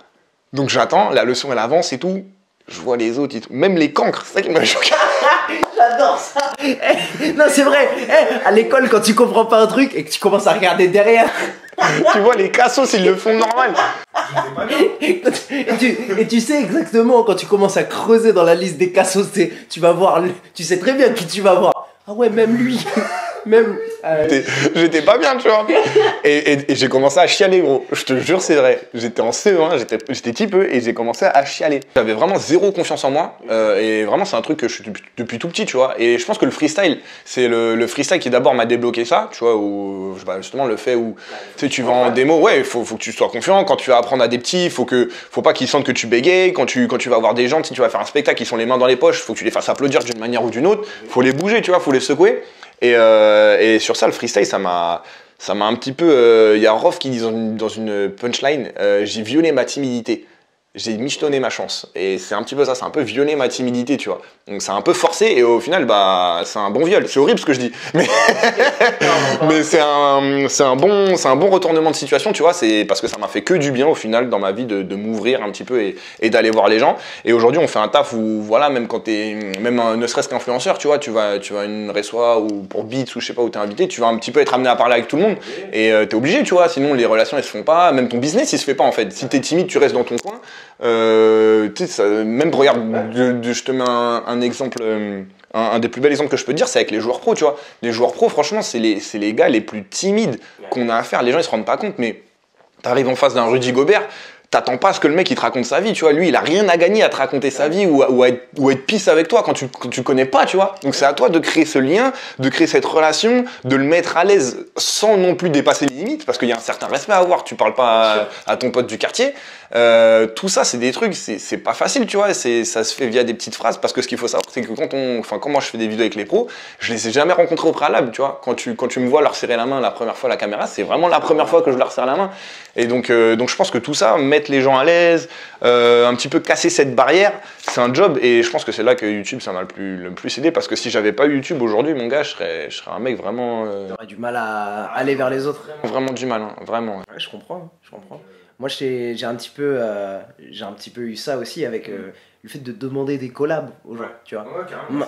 S1: Donc j'attends, la leçon elle avance et tout, je vois les autres et tout, même les cancres, c'est ça qui m'a choqué.
S2: J'adore ça. Non, c'est vrai, à l'école quand tu comprends pas un truc et que tu commences à regarder derrière.
S1: Tu vois les cassos ils le font normal.
S2: Et tu sais exactement quand tu commences à creuser dans la liste des cassos, tu vas voir, tu sais très bien qui tu vas voir. Ah ouais, même lui. Même.
S1: J'étais pas bien, tu vois. Et j'ai commencé à chialer, gros. Je te jure, c'est vrai. J'étais en CE1, j'étais petit peu et j'ai commencé à chialer. J'avais vraiment zéro confiance en moi. Et vraiment, c'est un truc que je suis depuis tout petit, tu vois. Et je pense que le freestyle, c'est le freestyle qui d'abord m'a débloqué ça, tu vois. Où, justement, le fait où tu vas en démo, ouais, il faut que tu sois confiant. Quand tu vas apprendre à des petits, faut pas qu'ils sentent que tu bégayes. Quand tu vas voir des gens, si tu vas faire un spectacle, ils sont les mains dans les poches, faut que tu les fasses applaudir d'une manière ou d'une autre. Faut les bouger, tu vois, faut les secouer. Et sur ça, le freestyle, ça m'a un petit peu. Il y a Rof qui dit dans une punchline, j'ai violé ma timidité. J'ai michetonné ma chance. Et c'est un petit peu ça, c'est un peu violer ma timidité, tu vois. Donc c'est un peu forcé et au final, bah, c'est un bon viol. C'est horrible ce que je dis. Mais c'est un bon retournement de situation, tu vois. C'est parce que ça m'a fait que du bien au final dans ma vie de m'ouvrir un petit peu et d'aller voir les gens. Et aujourd'hui, on fait un taf où, voilà, même quand ne serait-ce qu'influenceur, tu vois, tu vas à une reçoit ou pour Beats ou je sais pas où t'es invité, tu vas un petit peu être amené à parler avec tout le monde. Et t'es obligé, tu vois. Sinon, les relations, elles se font pas. Même ton business, il se fait pas en fait. Si t'es timide, tu restes dans ton coin. Même regarde, je te mets un exemple, un des plus bels exemples que je peux te dire, c'est avec les joueurs pros, tu vois. Les joueurs pros, franchement, c'est les gars les plus timides qu'on a à faire. Les gens ils se rendent pas compte, mais t'arrives en face d'un Rudy Gobert, t'attends pas à ce que le mec il te raconte sa vie, tu vois. Lui, il a rien à gagner à te raconter sa vie ou à être pisse avec toi quand tu connais pas, tu vois. Donc c'est à toi de créer ce lien, de créer cette relation, de le mettre à l'aise sans non plus dépasser les limites, parce qu'il y a un certain respect à avoir. Tu parles pas à ton pote du quartier. Tout ça, c'est des trucs, c'est pas facile, tu vois. Ça se fait via des petites phrases, parce que ce qu'il faut savoir, c'est que quand moi je fais des vidéos avec les pros, je les ai jamais rencontrés au préalable, tu vois. Quand tu me vois leur serrer la main la première fois à la caméra, c'est vraiment la première fois que je leur serre la main. Et donc je pense que tout ça, mettre les gens à l'aise, un petit peu casser cette barrière, c'est un job. Et je pense que c'est là que YouTube, ça m'a le plus aidé, parce que si j'avais pas eu YouTube aujourd'hui, mon gars, je serais un mec vraiment.
S2: J'aurais du mal à aller vers les autres.
S1: Vraiment du mal, hein, vraiment.
S2: Ouais, je comprends. Moi, j'ai un petit peu eu ça aussi avec le fait de demander des collabs aux gens, tu vois.
S3: Ouais, carrément.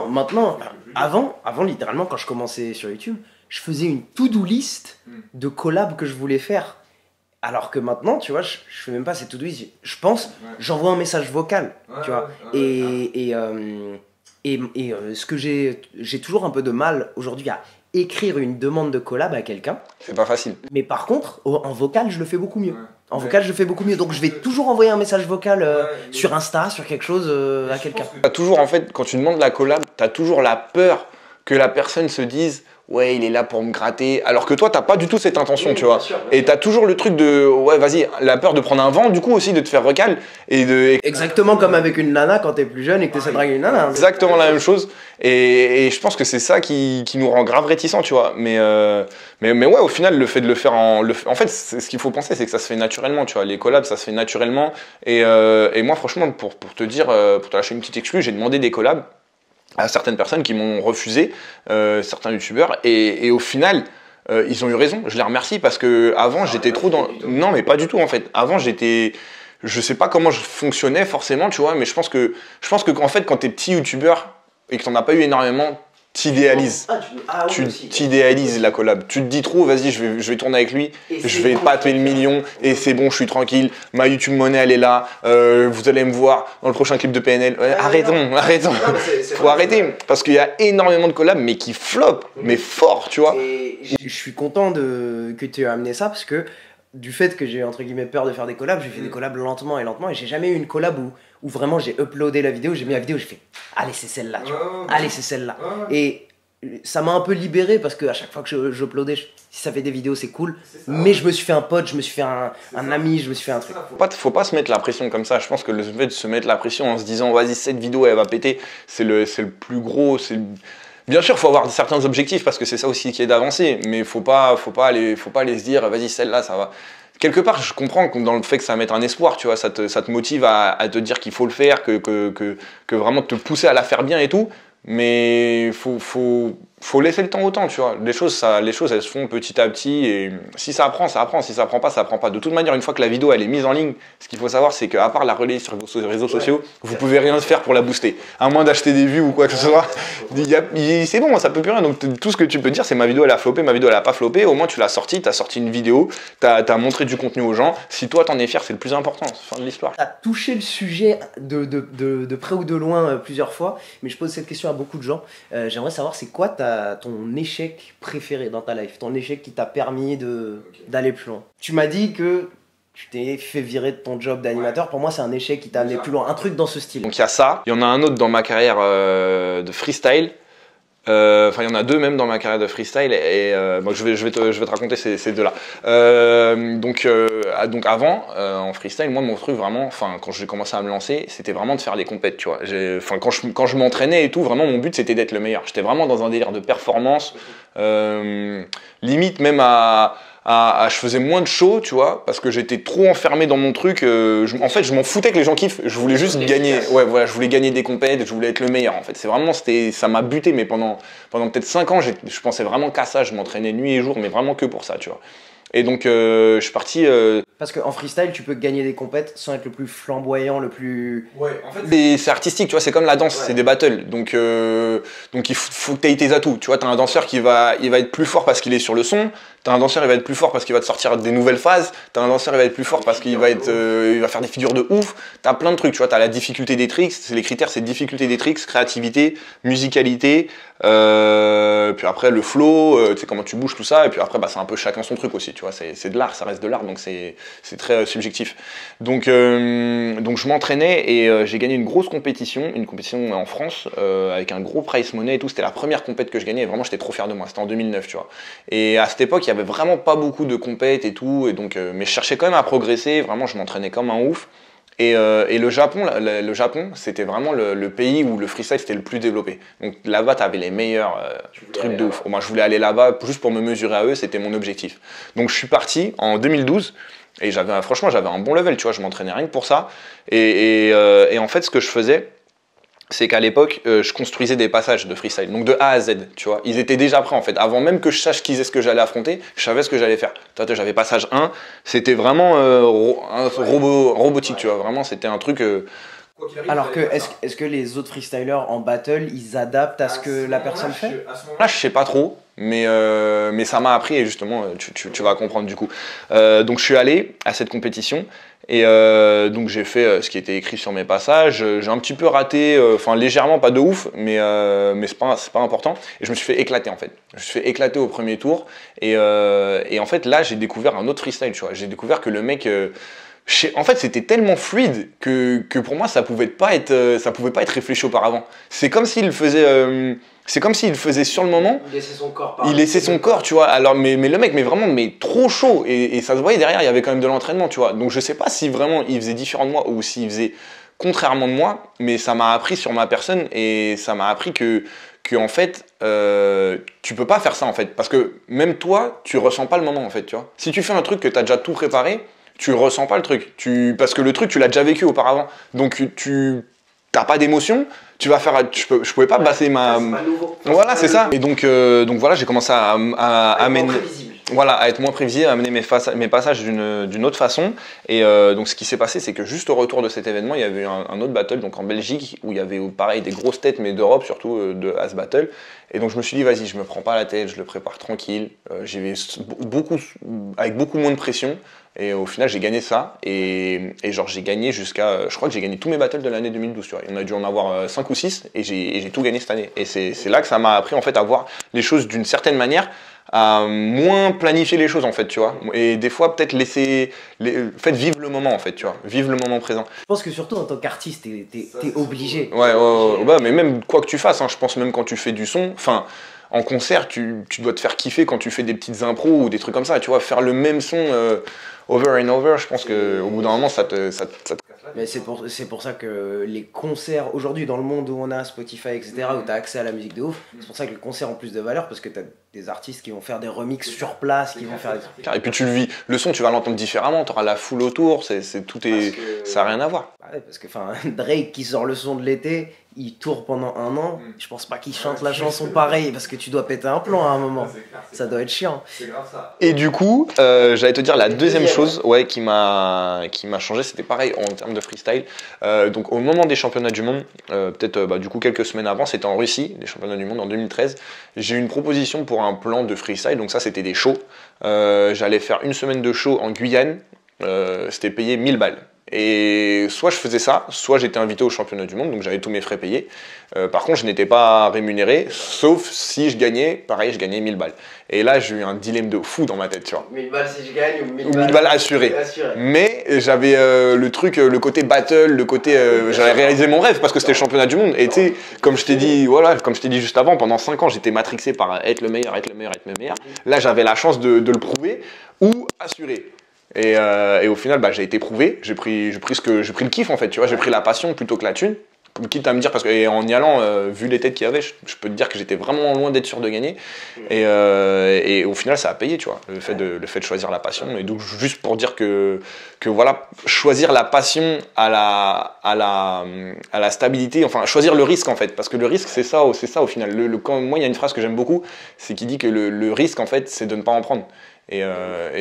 S2: Maintenant, avant, littéralement, quand je commençais sur YouTube, je faisais une to-do list de collabs que je voulais faire. Alors que maintenant, tu vois, je fais même pas cette to-do list. Je pense, j'envoie un message vocal, tu vois. Ce que j'ai toujours un peu de mal aujourd'hui à écrire une demande de collab à quelqu'un.
S1: C'est pas facile.
S2: Mais par contre, en vocal, je le fais beaucoup mieux. En vocal, je le fais beaucoup mieux. Donc, je vais toujours envoyer un message vocal sur Insta, sur quelque chose à quelqu'un.
S1: T'as toujours, en fait, quand tu demandes la collab, t'as toujours la peur que la personne se dise ouais, il est là pour me gratter. Alors que toi, t'as pas du tout cette intention, tu vois. Et t'as toujours le truc de ouais, vas-y, la peur de prendre un vent, du coup aussi de te faire recal.
S2: Exactement comme avec une nana quand t'es plus jeune et que t'essaies de draguer une nana.
S1: Exactement la même chose. Et je pense que c'est ça qui nous rend grave réticents, tu vois. Mais ouais, au final, le fait de le faire en fait, ce qu'il faut penser, c'est que ça se fait naturellement, tu vois. Les collabs, ça se fait naturellement. Et moi, franchement, pour te dire, pour te lâcher une petite exclue, j'ai demandé des collabs à certaines personnes qui m'ont refusé, certains youtubeurs, et au final, ils ont eu raison. Je les remercie parce que avant j'étais trop dans... Non, mais pas du tout en fait. Avant j'étais... Je sais pas comment je fonctionnais forcément, tu vois, mais je pense que en fait, quand t'es petit youtubeur et que t'en as pas eu énormément, t'idéalises. Tu t'idéalises la collab. Tu te dis trop, vas-y, je vais tourner avec lui, je vais taper le million et c'est bon, je suis tranquille. Ma YouTube monnaie, elle est là. Vous allez me voir dans le prochain clip de PNL. Arrêtons. Faut arrêter parce qu'il y a énormément de collabs, mais qui flopent, mais fort, tu vois.
S2: Je suis content que tu aies amené ça parce que du fait que j'ai entre guillemets peur de faire des collabs, j'ai fait des collabs lentement et j'ai jamais eu une collab où vraiment j'ai uploadé la vidéo, j'ai mis la vidéo, j'ai fait allez c'est celle-là, tu vois. Allez c'est celle-là. Et ça m'a un peu libéré parce que à chaque fois que j'uploadais, si ça fait des vidéos c'est cool, mais je me suis fait un pote, je me suis fait un ami, je me suis fait un truc.
S1: Faut pas se mettre la pression comme ça. Je pense que le fait de se mettre la pression en se disant vas-y cette vidéo elle va péter, c'est le plus gros, Bien sûr, il faut avoir certains objectifs parce que c'est ça aussi qui est d'avancer, mais faut pas aller se dire vas-y celle-là ça va. Quelque part, je comprends dans le fait que ça mette un espoir, tu vois, ça te motive à te dire qu'il faut le faire, que vraiment te pousser à la faire bien et tout, mais faut laisser le temps au temps, tu vois. Les choses elles se font petit à petit et si ça apprend, ça apprend. Si ça apprend pas, ça apprend pas. De toute manière, une fois que la vidéo elle est mise en ligne, ce qu'il faut savoir c'est qu'à part la relayer sur vos réseaux sociaux, vous pouvez rien faire pour la booster. À moins d'acheter des vues ou quoi que ce soit. C'est bon, ça peut plus rien. Donc tout ce que tu peux dire c'est ma vidéo elle a floppé, ma vidéo elle a pas floppé. Au moins tu l'as sortie, t'as sorti une vidéo, t'as montré du contenu aux gens. Si toi t'en es fier, c'est le plus important. Fin de l'histoire.
S2: T'as touché le sujet de près ou de loin plusieurs fois, mais je pose cette question à beaucoup de gens. J'aimerais savoir c'est quoi ton échec préféré dans ta life, ton échec qui t'a permis d'aller plus loin. Tu m'as dit que tu t'es fait virer de ton job d'animateur. Pour moi, c'est un échec qui t'a amené plus loin, un truc dans ce style.
S1: Donc il y a ça. Il y en a un autre dans ma carrière de freestyle. Enfin, il y en a deux même dans ma carrière de freestyle et bon, je vais te raconter ces deux-là. Donc avant, en freestyle, moi mon truc vraiment, enfin quand j'ai commencé à me lancer, c'était vraiment de faire des compètes, tu vois. Enfin quand je m'entraînais et tout, vraiment mon but c'était d'être le meilleur. J'étais vraiment dans un délire de performance, limite même je faisais moins de show, tu vois, parce que j'étais trop enfermé dans mon truc. En fait, je m'en foutais que les gens kiffent. Je voulais juste gagner. Ouais, voilà, je voulais gagner des compètes. Je voulais être le meilleur. En fait, ça m'a buté. Mais pendant peut-être 5 ans, je pensais vraiment qu'à ça. Je m'entraînais nuit et jour, mais vraiment que pour ça, tu vois. Et donc, je suis parti.
S2: Parce qu'en freestyle, tu peux gagner des compètes sans être le plus flamboyant, le plus.
S1: Ouais, en fait. C'est artistique, tu vois, c'est comme la danse, c'est des battles. Donc il faut que tu aies tes atouts. Tu vois, tu as un danseur il va être plus fort parce qu'il est sur le son. Tu as un danseur, il va être plus fort parce qu'il va te sortir des nouvelles phases. Tu as un danseur, il va être plus fort parce qu'il va il va faire des figures de ouf. Tu as plein de trucs, tu vois, tu as la difficulté des tricks. Les critères, c'est difficulté des tricks, créativité, musicalité. Puis après, le flow, tu sais, comment tu bouges, tout ça. Et puis après, c'est un peu chacun son truc aussi, tu vois. C'est de l'art, ça reste de l'art, donc c'est très subjectif. Donc je m'entraînais et j'ai gagné une compétition en France avec un gros prize money et tout. C'était la première compète que je gagnais et vraiment j'étais trop fier de moi. C'était en 2009, tu vois. Et à cette époque, il y avait vraiment pas beaucoup de compètes et tout. Et donc, mais je cherchais quand même à progresser. Vraiment, je m'entraînais comme un ouf. Et le Japon, c'était vraiment le pays où le freestyle c'était le plus développé. Donc là-bas, tu avais les meilleurs trucs de ouf. Moi, je voulais aller là-bas juste pour me mesurer à eux, c'était mon objectif. Donc je suis parti en 2012 et franchement, j'avais un bon level, tu vois, je m'entraînais rien que pour ça. Et en fait, ce que je faisais, c'est qu'à l'époque, je construisais des passages de freestyle, donc de A à Z, tu vois. Ils étaient déjà prêts en fait. Avant même que je sache qui est ce que j'allais affronter, je savais ce que j'allais faire. J'avais passage 1, c'était vraiment robotique, tu vois. Vraiment, c'était un truc.
S2: Alors que, est-ce que les autres freestylers en battle, ils adaptent à ce que la personne fait?
S1: Là, je sais pas trop, mais ça m'a appris et justement, tu vas comprendre du coup. Donc, je suis allé à cette compétition et donc j'ai fait ce qui était écrit sur mes passages. J'ai un petit peu raté, enfin légèrement, pas de ouf, mais c'est pas important. Et je me suis fait éclater en fait. Je me suis fait éclater au premier tour et en fait là, j'ai découvert un autre freestyle, tu vois. J'ai découvert que le mec en fait, c'était tellement fluide que pour moi, ça pouvait pas être réfléchi auparavant. C'est comme s'il faisait sur le moment.
S2: Il laissait son corps.
S1: Il laissait son corps, tu vois. Alors, mais le mec, mais vraiment, mais trop chaud. Et ça se voyait derrière, il y avait quand même de l'entraînement, tu vois. Donc, je sais pas si vraiment il faisait différent de moi ou s'il faisait contrairement de moi, mais ça m'a appris sur ma personne et ça m'a appris que en fait, tu peux pas faire ça en fait. Parce que même toi, tu ressens pas le moment en fait, tu vois. Si tu fais un truc que tu as déjà tout préparé, tu ressens pas le truc. Parce que le truc, tu l'as déjà vécu auparavant. Donc, tu n'as pas d'émotion. Tu vas faire. Je pouvais pas passer ma.
S2: C'est pas nouveau.
S1: Voilà, c'est ça. Et donc voilà, j'ai commencé à amener. Voilà, à être moins prévisible, à amener mes passages d'une autre façon. Et donc, ce qui s'est passé, c'est que juste au retour de cet événement, il y avait eu un autre battle, donc en Belgique, où il y avait pareil des grosses têtes, mais d'Europe surtout, à ce battle. Et donc, je me suis dit, vas-y, je me prends pas la tête, je le prépare tranquille. J'y vais avec beaucoup moins de pression. Et au final, j'ai gagné ça. Et genre, j'ai gagné jusqu'à. Je crois que j'ai gagné tous mes battles de l'année 2012. Tu vois. On a dû en avoir 5 ou 6 et j'ai tout gagné cette année. Et c'est là que ça m'a appris en fait à voir les choses d'une certaine manière, à moins planifier les choses en fait, tu vois. Et des fois, peut-être faites vivre le moment en fait, tu vois. Vivre le moment présent.
S2: Je pense que surtout en tant qu'artiste, t'es obligé.
S1: Ouais, mais même quoi que tu fasses, hein, je pense même quand tu fais du son. Enfin. En concert, tu dois te faire kiffer quand tu fais des petites impros ou des trucs comme ça. Tu vois, faire le même son over and over, je pense qu'au bout d'un moment, ça te
S2: Mais c'est pour ça que les concerts, aujourd'hui dans le monde où on a Spotify, etc., où tu as accès à la musique de ouf, c'est pour ça que les concerts ont plus de valeur, parce que tu as des artistes qui vont faire des remixes sur place, qui vont faire des trucs.
S1: Et puis tu le vis, le son, tu vas l'entendre différemment, tu auras la foule autour, ça n'a rien à voir.
S2: Bah ouais, parce que Drake qui sort le son de l'été, il tourne pendant 1 an, je pense pas qu'il chante la chanson pareil, parce que tu dois péter un plomb à un moment. Ça doit être chiant.
S3: C'est grave ça.
S1: Et du coup, j'allais te dire la deuxième chose qui m'a changé, c'était pareil en termes de freestyle. Donc au moment des championnats du monde, peut-être du coup quelques semaines avant, c'était en Russie, les championnats du monde en 2013, j'ai eu une proposition pour un plan de freestyle, donc ça c'était des shows. J'allais faire une semaine de show en Guyane, c'était payé 1000 balles. Et soit je faisais ça, soit j'étais invité au championnat du monde, donc j'avais tous mes frais payés. Par contre, je n'étais pas rémunéré, sauf si je gagnais, pareil, je gagnais 1000 balles. Et là, j'ai eu un dilemme de fou dans ma tête, tu vois.
S2: 1000 balles si je gagne ou 1000
S1: Ou 1000 balles assurées. Mais j'avais le truc, le côté battle, le côté. J'avais réalisé mon rêve parce que c'était le championnat du monde. Et tu sais, comme je t'ai dit juste avant, pendant 5 ans, j'étais matrixé par être le meilleur, être le meilleur, être le meilleur. Là, j'avais la chance de le prouver ou assurer. Et au final, j'ai été prouvé, j'ai pris le kiff en fait, tu vois, j'ai pris la passion plutôt que la thune. Quitte à me dire, parce que en y allant, vu les têtes qu'il y avait, je peux te dire que j'étais vraiment loin d'être sûr de gagner. Et au final, ça a payé, tu vois, le fait de choisir la passion. Et donc, juste pour dire que voilà, choisir la passion à la stabilité, enfin, choisir le risque en fait. Parce que le risque, c'est ça au final. Moi, il y a une phrase que j'aime beaucoup, c'est qui dit que le risque en fait, c'est de ne pas en prendre. Et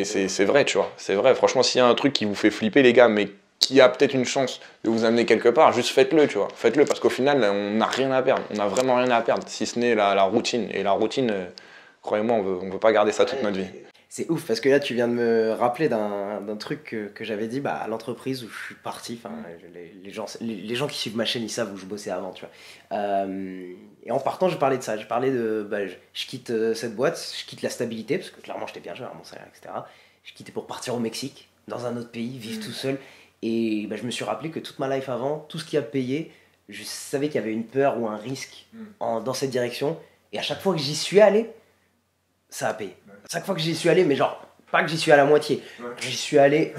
S1: c'est vrai, tu vois, c'est vrai. Franchement, s'il y a un truc qui vous fait flipper, les gars, mais qui a peut-être une chance de vous amener quelque part, juste faites-le, tu vois. Faites-le parce qu'au final, on n'a rien à perdre. On n'a vraiment rien à perdre, si ce n'est la routine. Et la routine, croyez-moi, on veut pas garder ça toute notre vie.
S2: C'est ouf parce que là tu viens de me rappeler d'un truc que j'avais dit à l'entreprise où je suis parti. Les gens qui suivent ma chaîne ils savent où je bossais avant, tu vois. Et en partant je parlais de ça, je parlais de je quitte cette boîte, je quitte la stabilité parce que clairement j'étais bien, j'avais mon salaire, etc. Je quittais pour partir au Mexique, dans un autre pays, vivre tout seul. Et je me suis rappelé que toute ma life avant, tout ce qui a payé, je savais qu'il y avait une peur ou un risque dans cette direction. Et à chaque fois que j'y suis allé, ça a payé. Chaque fois que j'y suis allé, mais genre, pas que j'y suis à la moitié, j'y suis allé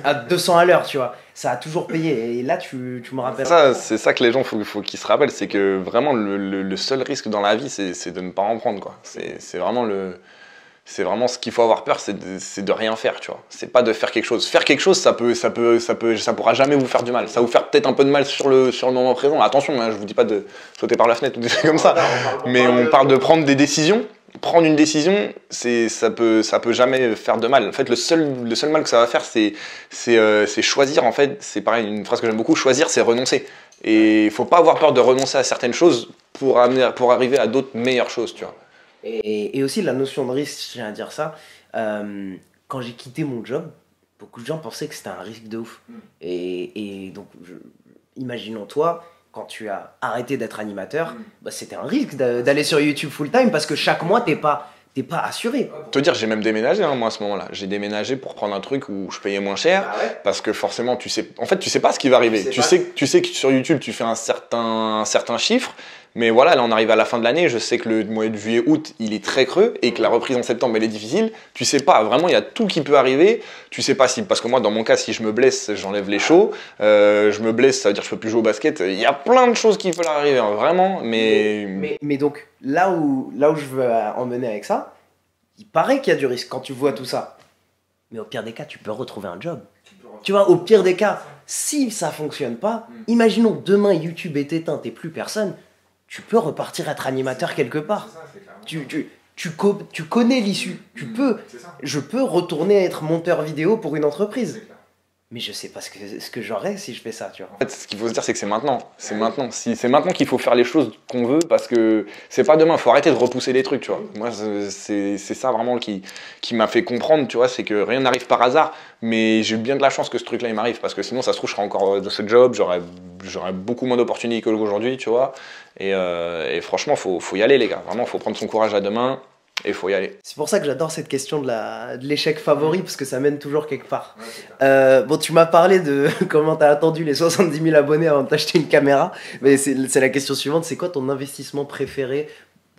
S2: à 200 à l'heure, tu vois. Ça a toujours payé. Et là, tu me rappelles.
S1: C'est ça que les gens, faut qu'ils se rappellent, c'est que vraiment, le seul risque dans la vie, c'est de ne pas en prendre, quoi. C'est vraiment C'est vraiment ce qu'il faut avoir peur, c'est de rien faire, tu vois. C'est pas de faire quelque chose. Faire quelque chose, ça pourra jamais vous faire du mal. Ça va vous faire peut-être un peu de mal sur le moment présent. Attention, hein, je vous dis pas de sauter par la fenêtre ou des trucs comme ça. Mais on parle de prendre des décisions. Prendre une décision, ça peut jamais faire de mal. En fait, le seul mal que ça va faire, c'est choisir. En fait, c'est pareil, une phrase que j'aime beaucoup. Choisir, c'est renoncer. Et il faut pas avoir peur de renoncer à certaines choses pour arriver à d'autres meilleures choses, tu vois.
S2: Et aussi la notion de risque, je tiens à dire ça, quand j'ai quitté mon job, beaucoup de gens pensaient que c'était un risque de ouf. Et donc, imaginons toi, quand tu as arrêté d'être animateur, bah, c'était un risque d'aller sur YouTube full time parce que chaque mois, t'es pas assuré.
S1: Pour te dire, j'ai même déménagé, hein, moi, à ce moment-là. J'ai déménagé pour prendre un truc où je payais moins cher, parce que forcément, tu sais pas ce qui va arriver. Tu sais que sur YouTube, tu fais un certain chiffre, mais voilà, là, on arrive à la fin de l'année. Je sais que le mois de juillet-août, il est très creux et que la reprise en septembre, elle est difficile. Tu sais pas, vraiment, il y a tout qui peut arriver. Tu sais pas si, parce que moi, dans mon cas, si je me blesse, j'enlève les shows. Je me blesse, ça veut dire que je peux plus jouer au basket. Il y a plein de choses qui peuvent arriver, hein, vraiment, mais
S2: donc, là où je veux en venir avec ça, il paraît qu'il y a du risque quand tu vois tout ça. Mais au pire des cas, tu peux retrouver un job. Tu vois, au pire des cas, si ça fonctionne pas, imaginons demain YouTube est éteint, t'es plus personne, tu peux repartir être animateur quelque part. Tu connais l'issue. Je peux retourner être monteur vidéo pour une entreprise. Mais je sais pas ce que j'aurais si je fais ça, tu vois.
S1: En fait, ce qu'il faut se dire, c'est que c'est maintenant. C'est maintenant. C'est maintenant qu'il faut faire les choses qu'on veut, parce que c'est pas demain. Il faut arrêter de repousser les trucs, tu vois. Moi, c'est ça vraiment qui m'a fait comprendre, tu vois. C'est que rien n'arrive par hasard. Mais j'ai eu bien de la chance que ce truc-là, il m'arrive. Parce que sinon, ça se trouve, je serais encore dans ce job. J'aurais beaucoup moins d'opportunités qu'aujourd'hui, tu vois. Et franchement, faut y aller, les gars. Vraiment, faut prendre son courage à deux mains. Et il faut y aller.
S2: C'est pour ça que j'adore cette question de l'échec favori, parce que ça mène toujours quelque part. Bon, tu m'as parlé de comment tu as attendu les 70 000 abonnés avant de t'acheter une caméra, mais c'est la question suivante, c'est quoi ton investissement préféré,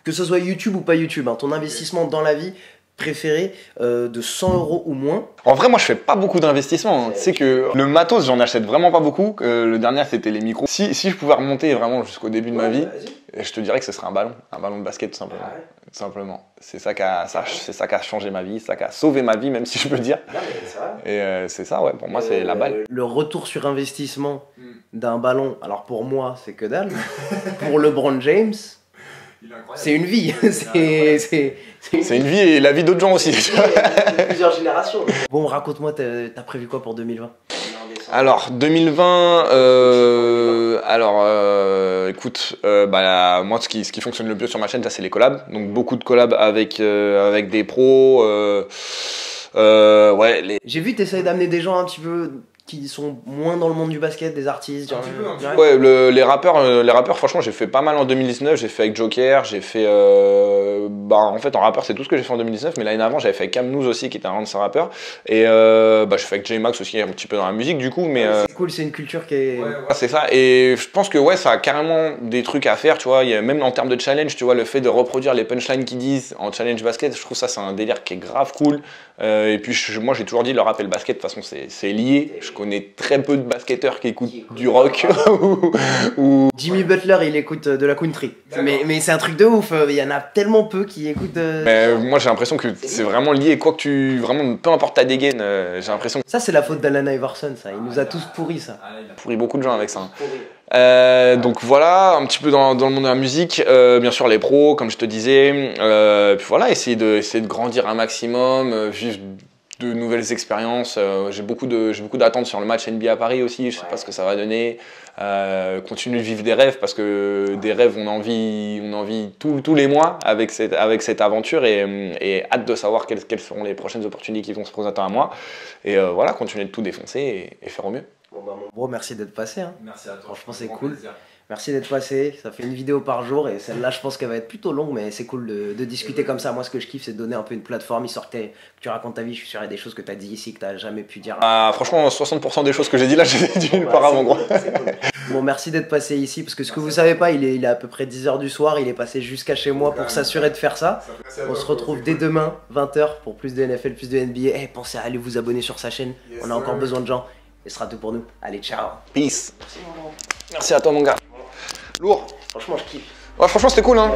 S2: que ce soit YouTube ou pas YouTube, hein, ton investissement dans la vie préféré de 100 € ou moins?
S1: En vrai, moi, je fais pas beaucoup d'investissements. Hein. Tu sais que le matos, j'en achète vraiment pas beaucoup. Le dernier, c'était les micros. Si je pouvais remonter vraiment jusqu'au début de ma vie, je te dirais que ce serait un ballon de basket, tout simplement. Tout simplement. C'est ça qui a changé ma vie, ça qui a sauvé ma vie, même si je peux dire. Et c'est ça, ouais. Pour moi, c'est la balle.
S2: Le retour sur investissement d'un ballon, alors pour moi, c'est que dalle. Pour LeBron James, c'est une vie.
S1: C'est une vie et la vie d'autres gens aussi.
S2: Plusieurs générations. Bon, raconte-moi, t'as prévu quoi pour 2020?
S1: Alors, 2020, écoute, moi, ce qui fonctionne le mieux sur ma chaîne, c'est les collabs. Donc, beaucoup de collabs avec des pros.
S2: J'ai vu, t'essayes d'amener des gens un petit peu qui sont moins dans le monde du basket, des artistes.
S1: Ouais, les rappeurs, franchement, j'ai fait pas mal en 2019. J'ai fait avec Joker, j'ai fait. En fait, en rappeur, c'est tout ce que j'ai fait en 2019. Mais l'année d'avant, j'avais fait avec Camnouz aussi, qui était un ancien rappeur. Et j'ai fait avec J-Max aussi, un petit peu dans la musique, du coup. Mais
S2: c'est cool, c'est une culture qui est.
S1: Ouais, c'est ça. Et je pense que ça a carrément des trucs à faire, tu vois. Il y a, même en termes de challenge, tu vois, le fait de reproduire les punchlines qu'ils disent en challenge basket, je trouve ça, c'est un délire qui est grave cool. Et puis, moi, j'ai toujours dit, le rap et le basket, de toute façon, c'est lié. Je connais très peu de basketteurs qui écoutent du rock. ou...
S2: Jimmy Butler, il écoute de la country. Mais c'est un truc de ouf. Il y en a tellement peu qui écoutent.
S1: Mais moi, j'ai l'impression que c'est vraiment lié. Quoi que tu. Vraiment, peu importe ta dégaine, j'ai l'impression que.
S2: Ça, c'est la faute d'Alana Iverson, ça. Il nous a tous pourris, ça.
S1: Il a pourri beaucoup de gens avec ça. Donc voilà, un petit peu dans le monde de la musique, bien sûr les pros, comme je te disais, puis voilà, essayer de grandir un maximum, vivre de nouvelles expériences. J'ai beaucoup d'attentes sur le match NBA à Paris aussi, je sais pas ce que ça va donner. Continuer de vivre des rêves, parce que des rêves on en vit tous les mois avec cette aventure, et hâte de savoir quelles seront les prochaines opportunités qui vont se présenter à moi. Et voilà, continuer de tout défoncer et faire au mieux.
S2: Bon, mon bro, merci d'être passé. Hein.
S3: Merci à toi.
S2: Franchement, c'est cool. Plaisir. Merci d'être passé. Ça fait une vidéo par jour, et celle-là, je pense qu'elle va être plutôt longue, mais c'est cool de discuter comme ça. Moi, ce que je kiffe, c'est de donner un peu une plateforme. Que tu racontes ta vie. Je suis sûr qu'il y a des choses que tu as dit ici que tu n'as jamais pu dire.
S1: Franchement, 60% des choses que j'ai dit là, j'ai dit nulle part avant, gros.
S2: Cool. Bon, merci d'être passé ici, parce que ce que vous savez pas, il est à peu près 10 h du soir. Il est passé jusqu'à chez moi pour s'assurer de faire ça. On se retrouve dès demain, 20 h, pour plus de NFL, plus de NBA. Pensez à aller vous abonner sur sa chaîne. On a encore besoin de gens. Et ce sera tout pour nous. Allez, ciao.
S1: Peace. Merci à toi, mon gars. Lourd.
S2: Franchement, je kiffe.
S1: Ouais, franchement, c'était cool, hein.